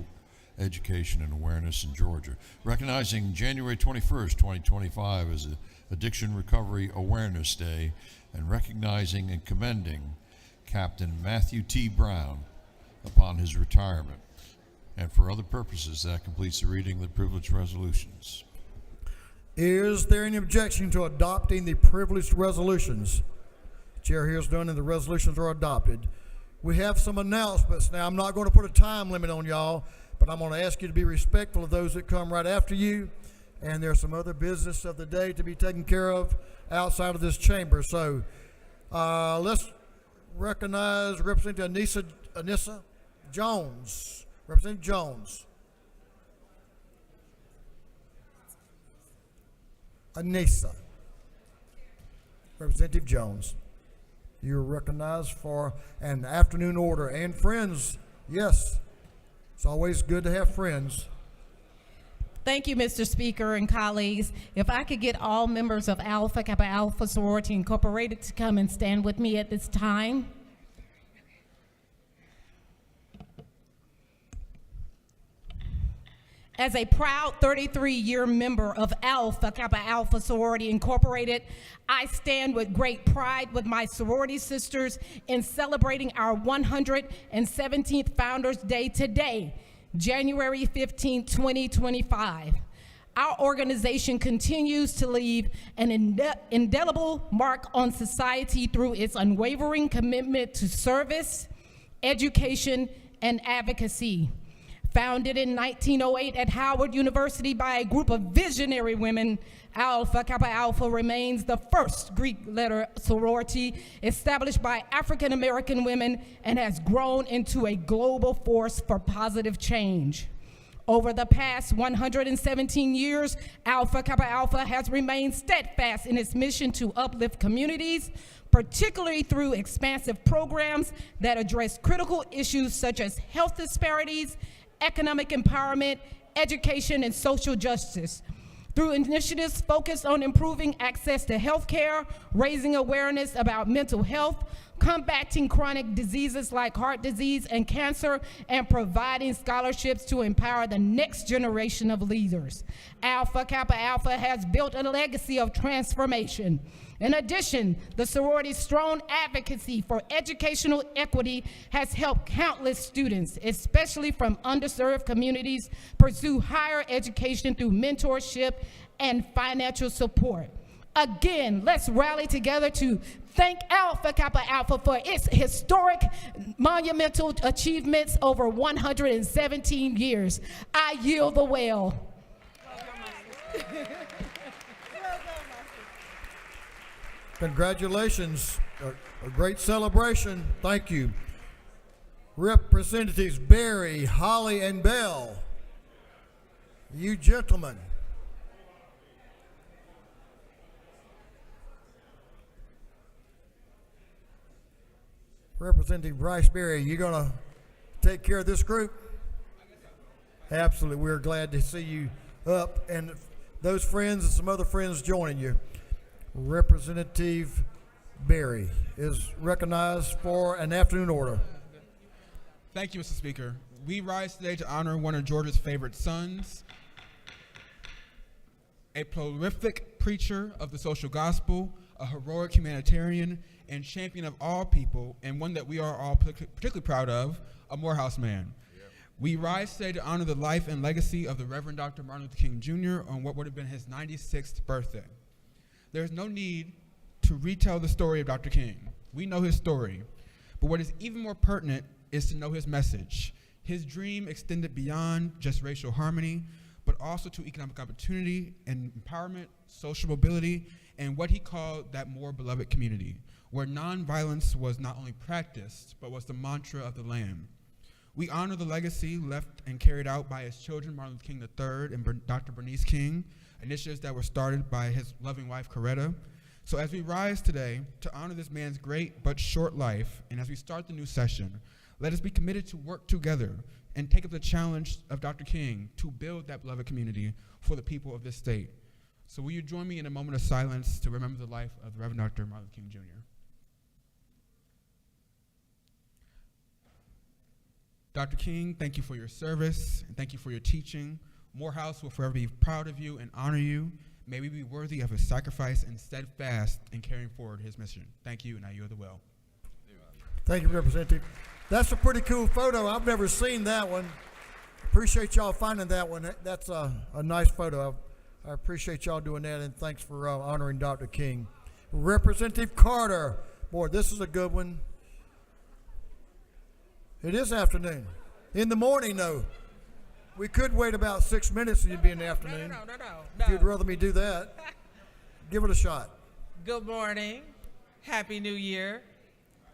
education and awareness in Georgia. Recognizing January 21st, 2025 as Addiction Recovery Awareness Day, and recognizing and commending Captain Matthew T. Brown upon his retirement. And for other purposes, that completes the reading of the privileged resolutions. Is there any objection to adopting the privileged resolutions? Chair hears none and the resolutions are adopted. We have some announcements now. I'm not going to put a time limit on y'all, but I'm going to ask you to be respectful of those that come right after you. And there's some other business of the day to be taken care of outside of this chamber. So let's recognize Representative Anissa Jones. Representative Jones. Anissa. Representative Jones. You're recognized for an afternoon order. And friends, yes, it's always good to have friends. Thank you, Mr. Speaker and colleagues. If I could get all members of Alpha Kappa Alpha Sorority Incorporated to come and stand with me at this time. As a proud 33-year member of Alpha Kappa Alpha Sorority Incorporated, I stand with great pride with my sorority sisters in celebrating our 117th Founders Day today, January 15, 2025. Our organization continues to leave an indelible mark on society through its unwavering commitment to service, education, and advocacy. Founded in 1908 at Howard University by a group of visionary women, Alpha Kappa Alpha remains the first Greek letter sorority established by African American women and has grown into a global force for positive change. Over the past 117 years, Alpha Kappa Alpha has remained steadfast in its mission to uplift communities, particularly through expansive programs that address critical issues such as health disparities, economic empowerment, education, and social justice. Through initiatives focused on improving access to health care, raising awareness about mental health, combating chronic diseases like heart disease and cancer, and providing scholarships to empower the next generation of leaders. Alpha Kappa Alpha has built a legacy of transformation. In addition, the sorority's strong advocacy for educational equity has helped countless students, especially from underserved communities, pursue higher education through mentorship and financial support. Again, let's rally together to thank Alpha Kappa Alpha for its historic, monumental achievements over 117 years. I yield the well. Congratulations, a great celebration. Thank you. Representatives Berry, Holly, and Bell, you gentlemen. Representative Bryce Berry, you gonna take care of this group? Absolutely, we're glad to see you up, and those friends and some other friends joining you. Representative Berry is recognized for an afternoon order. Thank you, Mr. Speaker. we rise today to honor one of Georgia's favorite sons, a prolific preacher of the social gospel, a heroic humanitarian, and champion of all people, and one that we are all particularly proud of, a Morehouse man. Yep. We rise today to honor the life and legacy of the Reverend Dr. Martin Luther King Jr. on what would have been his 96th birthday. There's no need to retell the story of Dr. King. We know his story. But what is even more pertinent is to know his message. His dream extended beyond just racial harmony, but also to economic opportunity and empowerment, social mobility, and what he called that more beloved community, where nonviolence was not only practiced, but was the mantra of the land. We honor the legacy left and carried out by his children, Martin Luther King III and Dr. Bernice King, initiatives that were started by his loving wife, Coretta. So as we rise today to honor this man's great but short life, and as we start the new session, let us be committed to work together and take up the challenge of Dr. King to build that beloved community for the people of this state. So will you join me in a moment of silence to remember the life of the Reverend Dr. Martin Luther King Jr. Dr. King, thank you for your service, and thank you for your teaching. Morehouse will forever be proud of you and honor you. May we be worthy of his sacrifice and steadfast in carrying forward his mission. Thank you, and now you are the well. Thank you, Representative. That's a pretty cool photo. I've never seen that one. Appreciate y'all finding that one. That's a nice photo. I appreciate y'all doing that, and thanks for honoring Dr. King. Representative Carter. Boy, this is a good one. It is afternoon. In the morning, though. We could wait about 6 minutes and you'd be in the afternoon. No. If you'd rather me do that, give it a shot. Good morning. Happy New Year.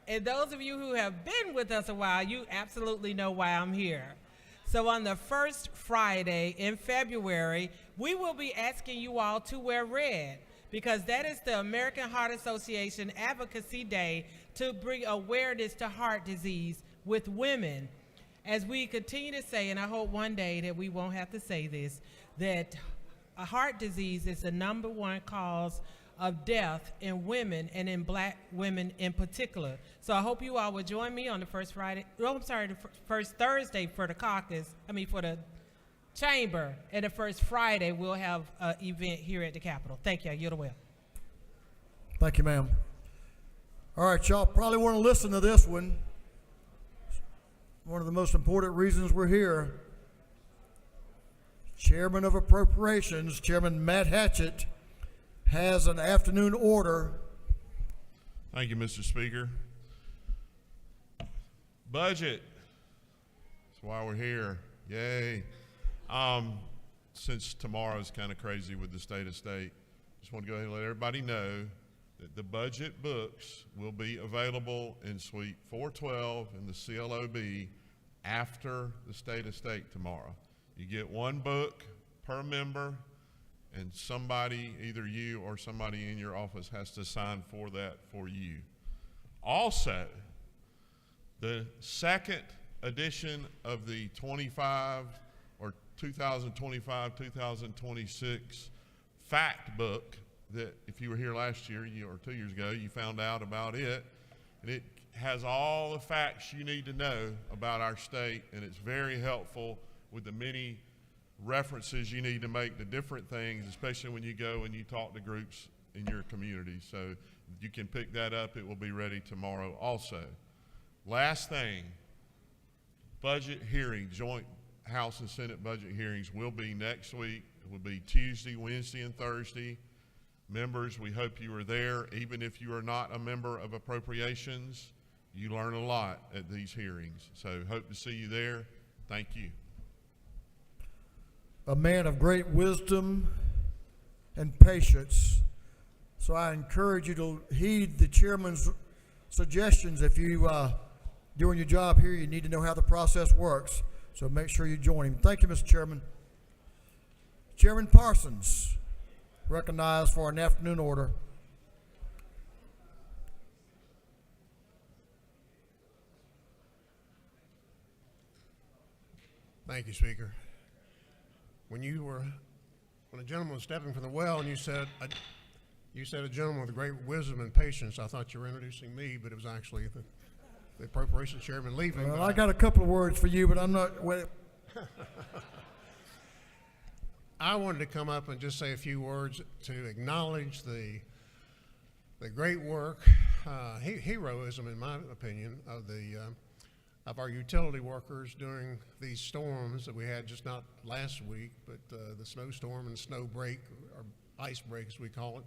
And those of you who have been with us a while, you absolutely know why I'm here. So on the first Friday in February, we will be asking you all to wear red because that is the American Heart Association Advocacy Day to bring awareness to heart disease with women. As we continue to say, and I hope one day that we won't have to say this, that a heart disease is the #1 cause of death in women and in black women in particular. So I hope you all will join me on the first Thursday for the caucus, for the chamber, and the first Friday we'll have an event here at the Capitol. Thank you. You're the well. Thank you, ma'am. All right, y'all probably want to listen to this one. One of the most important reasons we're here. Chairman of Appropriations, Chairman Matt Hatchett, has an afternoon order. Thank you, Mr. Speaker. Budget. That's why we're here. Yay. Since tomorrow is kind of crazy with the state of state, just want to go ahead and let everybody know that the budget books will be available in Suite 412 in the CLOB after the state of state tomorrow. You get one book per member, and somebody, either you or somebody in your office, has to sign for that for you. Also, the second edition of the 2025-2026 fact book that if you were here last year or 2 years ago, you found out about it, and it has all the facts you need to know about our state, and it's very helpful with the many references you need to make to different things, especially when you go and you talk to groups in your community. So you can pick that up. It will be ready tomorrow also. Last thing, budget hearing, joint House and Senate budget hearings will be next week. It will be Tuesday, Wednesday, and Thursday. Members, we hope you are there. Even if you are not a member of Appropriations, you learn a lot at these hearings. So hope to see you there. Thank you. A man of great wisdom and patience. So I encourage you to heed the chairman's suggestions. If you, doing your job here, you need to know how the process works. So make sure you join him. Thank you, Mr. Chairman. Chairman Parsons, recognized for an afternoon order. Thank you, Speaker. When a gentleman was stepping from the well and you said a gentleman with great wisdom and patience, I thought you were introducing me, but it was actually the appropriations chairman leaving. Well, but I got a couple of words for you, but I'm not. Well, I wanted to come up and just say a few words to acknowledge the great work, heroism, in my opinion, of our utility workers during these storms that we had, just not last week, but the snowstorm and snow break, or ice break as we call it.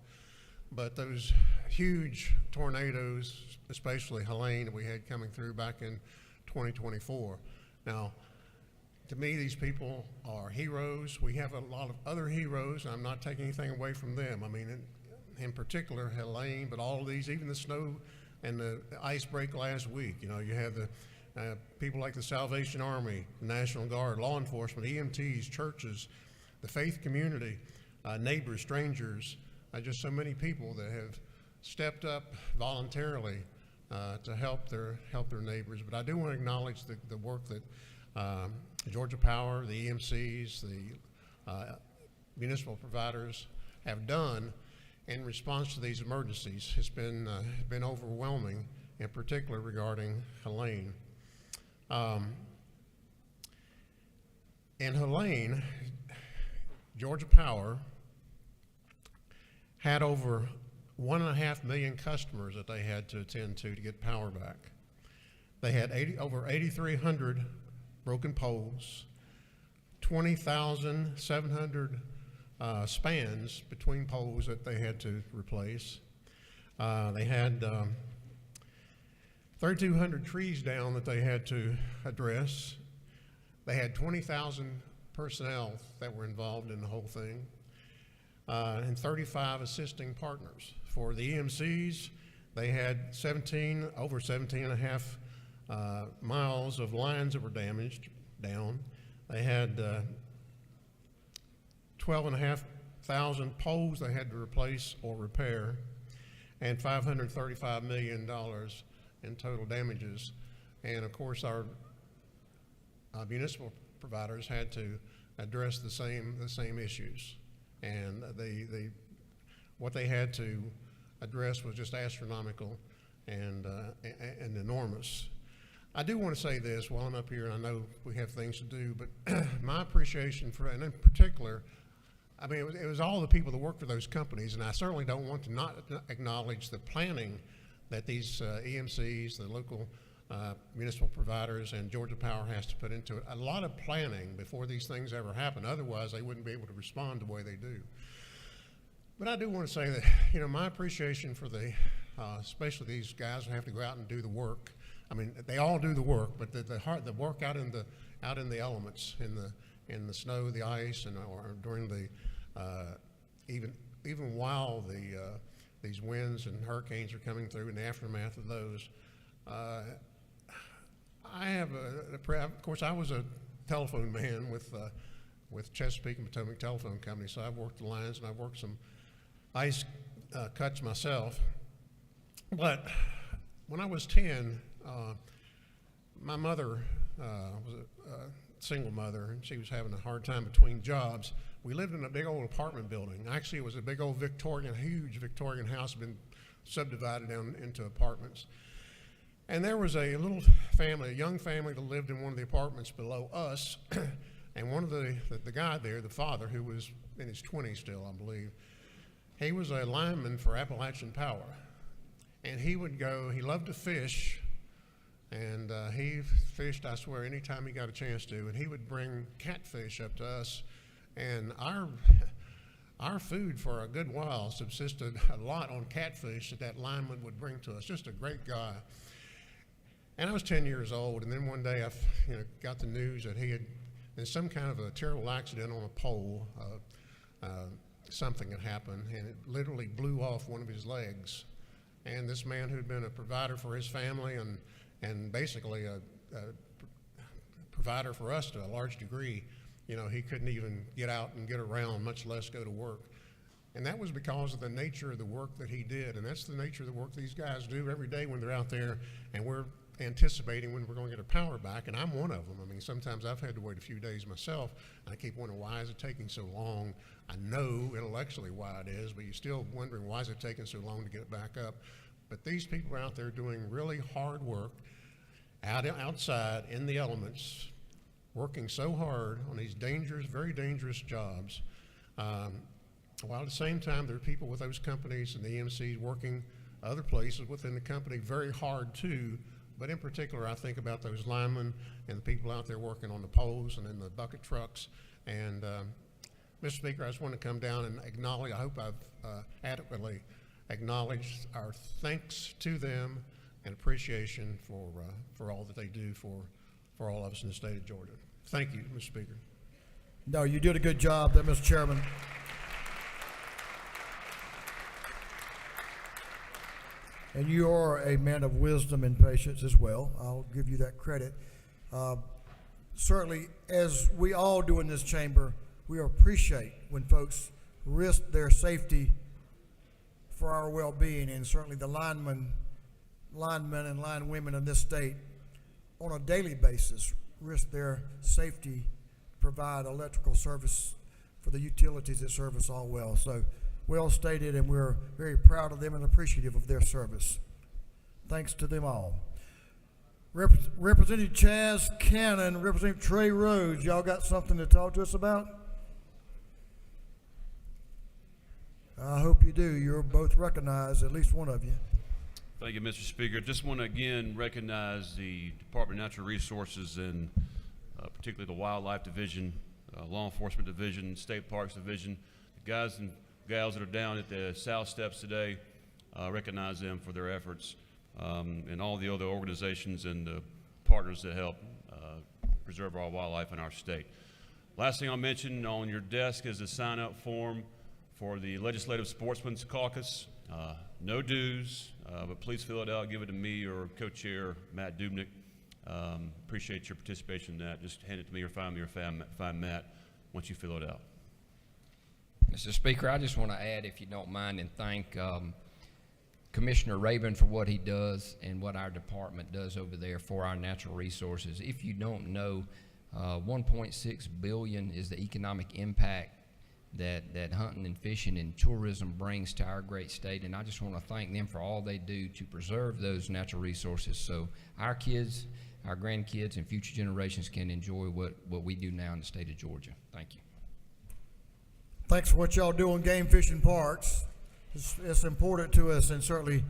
But those huge tornadoes, especially Helene, that we had coming through back in 2024. Now, to me, these people are heroes. We have a lot of other heroes. I'm not taking anything away from them. I mean, in particular, Helene, but all of these, even the snow and the ice break last week. You know, you have the people like the Salvation Army, the National Guard, law enforcement, EMTs, churches, the faith community, neighbors, strangers, just so many people that have stepped up voluntarily to help their neighbors. But I do want to acknowledge the work that Georgia Power, the EMCs, the municipal providers have done in response to these emergencies. It's been overwhelming, in particular regarding Helene. In Helene, Georgia Power had over 1.5 million customers that they had to attend to get power back. They had over 8,300 broken poles, 20,700 spans between poles that they had to replace. They had 3,200 trees down that they had to address. They had 20,000 personnel that were involved in the whole thing, and 35 assisting partners. For the EMCs, they had over 17 and a half miles of lines that were damaged down. They had 12,500 poles they had to replace or repair, and $535 million in total damages. And of course, our municipal providers had to address the same issues, and what they had to address was just astronomical and enormous. I do want to say this while I'm up here, and I know we have things to do, but my appreciation for, and in particular, I mean, it was all the people that work for those companies, and I certainly don't want to not acknowledge the planning that these EMCs, the local municipal providers, and Georgia Power has to put into it. A lot of planning before these things ever happen. Otherwise, they wouldn't be able to respond the way they do. But I do want to say that, you know, my appreciation for especially these guys who have to go out and do the work. I mean, they all do the work, but the work out in the elements, in the snow, the ice, or during the even while these winds and hurricanes are coming through, in the aftermath of those. I have of course, I was a telephone man with Chesapeake and Potomac Telephone Company, so I've worked the lines and I've worked some ice cuts myself. But when I was 10, my mother was a single mother, and she was having a hard time between jobs. We lived in a big old apartment building. Actually, it was a big old huge Victorian house, been subdivided down into apartments. And there was a little family, a young family that lived in one of the apartments below us. And one of the guy there, the father, who was in his 20s still, I believe, he was a lineman for Appalachian Power. And he loved to fish, and he fished, I swear, anytime he got a chance to, and he would bring catfish up to us, and our food for a good while subsisted a lot on catfish that lineman would bring to us. Just a great guy. And I was 10 years old, and then one day I got the news that he had, in some kind of a terrible accident on a pole, something had happened, and it literally blew off one of his legs. And this man who'd been a provider for his family and basically a provider for us to a large degree, he couldn't even get out and get around, much less go to work. And that was because of the nature of the work that he did. And that's the nature of the work these guys do every day when they're out there, and we're anticipating when we're going to get our power back, and I'm one of them. I mean, sometimes I've had to wait a few days myself, and I keep wondering, why is it taking so long? I know intellectually why it is, but you're still wondering, why is it taking so long to get it back up? But these people are out there doing really hard work. outside in the elements, working so hard on these dangerous, very dangerous jobs. While at the same time, there are people with those companies and the EMCs working other places within the company very hard too. But in particular, I think about those linemen and the people out there working on the poles and in the bucket trucks. And Mr. Speaker, I just want to come down and acknowledge, I hope I've adequately acknowledged our thanks to them and appreciation for all that they do for all of us in the state of Georgia. Thank you, Mr. Speaker. No, you did a good job there, Mr. Chairman. And you are a man of wisdom and patience as well. I'll give you that credit. Certainly, as we all do in this chamber, we appreciate when folks risk their safety for our well-being, and certainly the linemen and line women in this state on a daily basis risk their safety to provide electrical service for the utilities that serve us all well. So well stated, and we're very proud of them and appreciative of their service. Thanks to them all. Representative Chaz Cannon, Representative Trey Rhodes, y'all got something to talk to us about? I hope you do. You're both recognized, at least one of you. Thank you, Mr. Speaker. Just want to again recognize the Department of Natural Resources and particularly the Wildlife Division, Law Enforcement Division, State Parks Division, the guys and gals that are down at the South Steps today. Recognize them for their efforts, and all the other organizations and the partners that help preserve our wildlife in our state. Last thing I'll mention, on your desk is a sign-up form for the Legislative Sportsman's Caucus. No dues, but please fill it out, give it to me or co-chair Matt Dubnik. Appreciate your participation in that. Just hand it to me or find Matt once you fill it out. Mr. Speaker, I just want to add, if you don't mind, and thank Commissioner Rabin for what he does and what our department does over there for our natural resources. If you don't know, 1.6 billion is the economic impact that hunting and fishing and tourism brings to our great state, and I just want to thank them for all they do to preserve those natural resources so our kids, our grandkids, and future generations can enjoy what we do now in the state of Georgia. Thank you. Thanks for what y'all do on game fishing parks. It's important to us, and certainly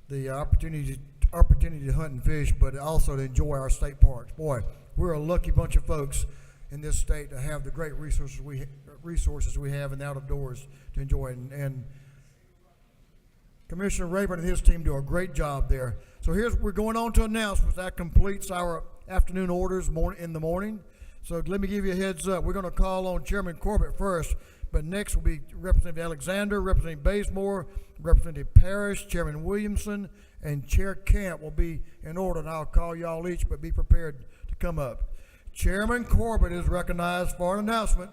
the opportunity to hunt and fish, but also to enjoy our state parks. Boy, we're a lucky bunch of folks in this state to have the great resources we have in the out of doors to enjoy. And Commissioner Rayburn and his team do a great job there. So we're going on to announcements. That completes our afternoon orders in the morning. So let me give you a heads up. We're going to call on Chairman Corbett first, but next will be Representative Alexander, Representative Bazemore, Representative Parrish, Chairman Williamson, and Chair Camp will be in order, and I'll call y'all each, but be prepared to come up. Chairman Corbett is recognized for an announcement.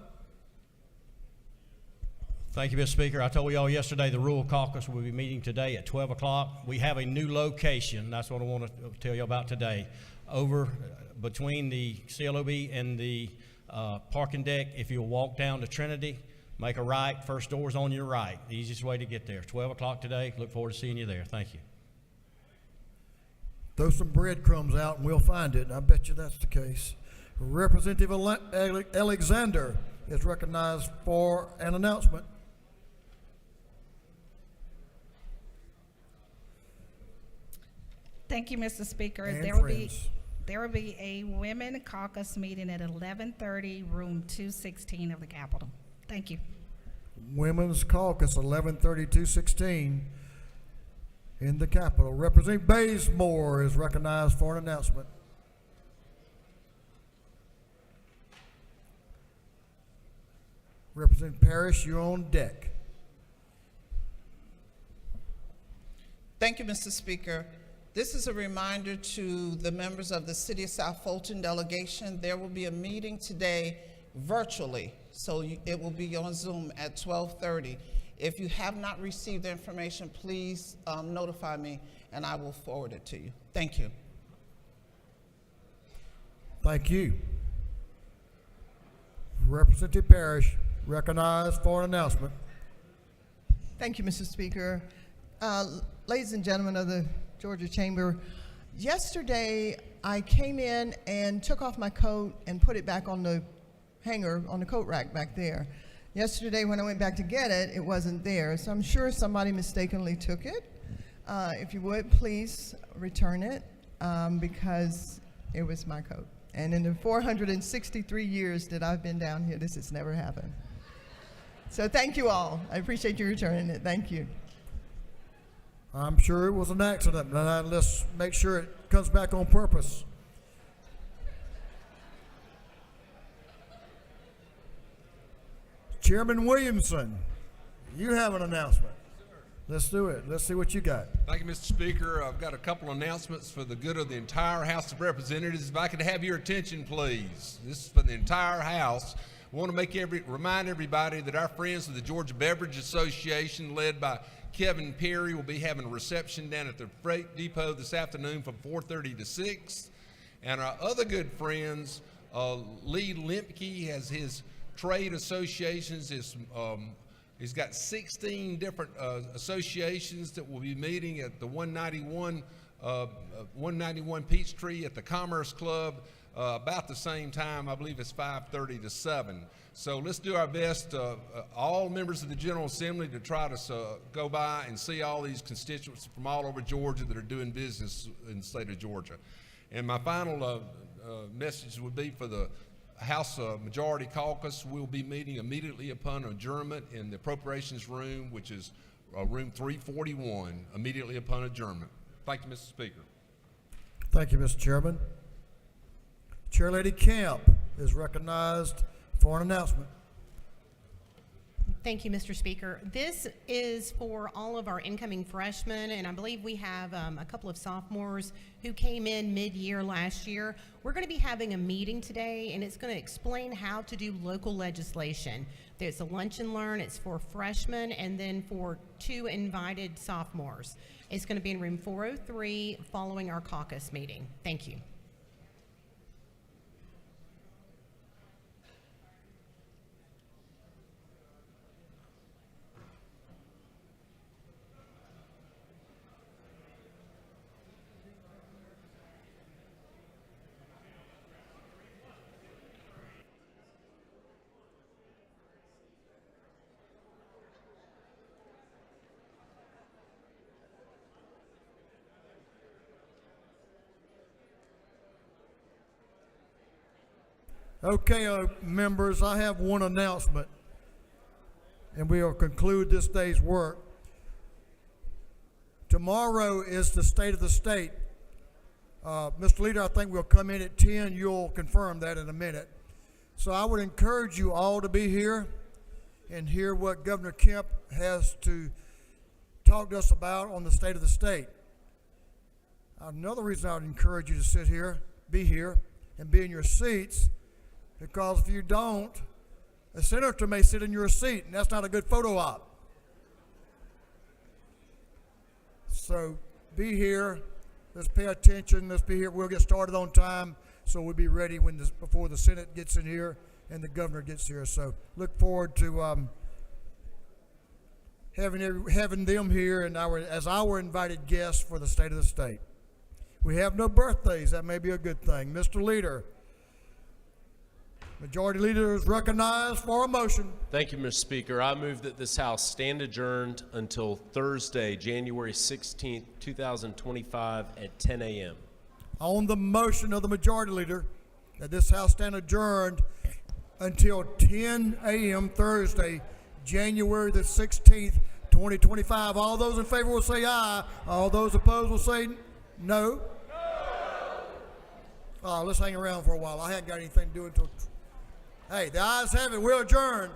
Thank you, Mr. Speaker. I told y'all yesterday the Rural Caucus will be meeting today at 12 o'clock. We have a new location. That's what I want to tell you about today. Over between the CLOB and the parking deck, if you'll walk down to Trinity, make a right, first door's on your right. The easiest way to get there. 12 o'clock today. Look forward to seeing you there. Thank you. Throw some breadcrumbs out and we'll find it. I bet you that's the case. Representative Alexander is recognized for an announcement. Thank you, Mr. Speaker. And There will be a women caucus meeting at 11:30, room 216 of the Capitol. Thank you. Women's Caucus, 11:30, 216 in the Capitol. Representative Bazemore is recognized for an announcement. Representative Parrish, you're on deck. Thank you, Mr. Speaker. This is a reminder to the members of the City of South Fulton delegation. There will be a meeting today virtually, so it will be on Zoom at 12:30. If you have not received the information, please notify me and I will forward it to you. Thank you. Thank you. Representative Parrish, recognized for an announcement. Thank you, Mr. Speaker. Ladies and gentlemen of the Georgia Chamber, Yesterday, I came in and took off my coat and put it back on the hanger on the coat rack back there. Yesterday, when I went back to get it, it wasn't there. So I'm sure somebody mistakenly took it. If you would, please return it because it was my coat. And in the 463 years that I've been down here, this has never happened. So thank you all. I appreciate you returning it. Thank you. I'm sure it was an accident. Let's make sure it comes back on purpose. Chairman Williamson, you have an announcement. Let's do it. Let's see what you got. Thank you, Mr. Speaker. I've got a couple announcements for the good of the entire House of Representatives. If I could have your attention, please. This is for the entire House. I want to remind everybody that our friends of the Georgia Beverage Association, led by Kevin Perry, will be having a reception down at the Freight Depot this afternoon from 4:30 to 6. And our other good friends, Lee Lemke has his trade associations. He's got 16 different associations that will be meeting at the 191 Peachtree at the Commerce Club about the same time. I believe it's 5:30 to 7. So let's do our best, all members of the General Assembly, to try to go by and see all these constituents from all over Georgia that are doing business in the state of Georgia. And my final message would be for the House Majority Caucus. We'll be meeting immediately upon adjournment in the Appropriations Room, which is room 341, immediately upon adjournment. Thank you, Mr. Speaker. Thank you, Mr. Chairman. Chairlady Camp is recognized for an announcement. Thank you, Mr. Speaker. This is for all of our incoming freshmen, and I believe we have a couple of sophomores who came in mid-year last year. We're going to be having a meeting today, and it's going to explain how to do local legislation. There's a lunch and learn. It's for freshmen and then for 2 invited sophomores. It's going to be in room 403 following our caucus meeting. Thank you. Okay, members, I have one announcement, and we will conclude this day's work. Tomorrow is the State of the State. Mr. Leader, I think we'll come in at 10. You'll confirm that in a minute. So I would encourage you all to be here and hear what Governor Kemp has to talk to us about on the State of the State. Another reason I would encourage you to be here, and be in your seats, because if you don't, a senator may sit in your seat, and that's not a good photo op. So be here. Let's pay attention. Let's be here. We'll get started on time, so we'll be ready before the Senate gets in here and the governor gets here. So look forward to having them here and as our invited guests for the State of the State. We have no birthdays. That may be a good thing. Mr. Leader. Majority Leader is recognized for a motion. Thank you, Mr. Speaker. I move that this House stand adjourned until Thursday, January 16th, 2025 at 10 a.m. On the motion of the Majority Leader that this House stand adjourned until 10 a.m. Thursday, January the 16th, 2025. All those in favor will say aye. All those opposed will say no. Let's hang around for a while. I hadn't got anything to do until... Hey, the ayes have it. We're adjourned.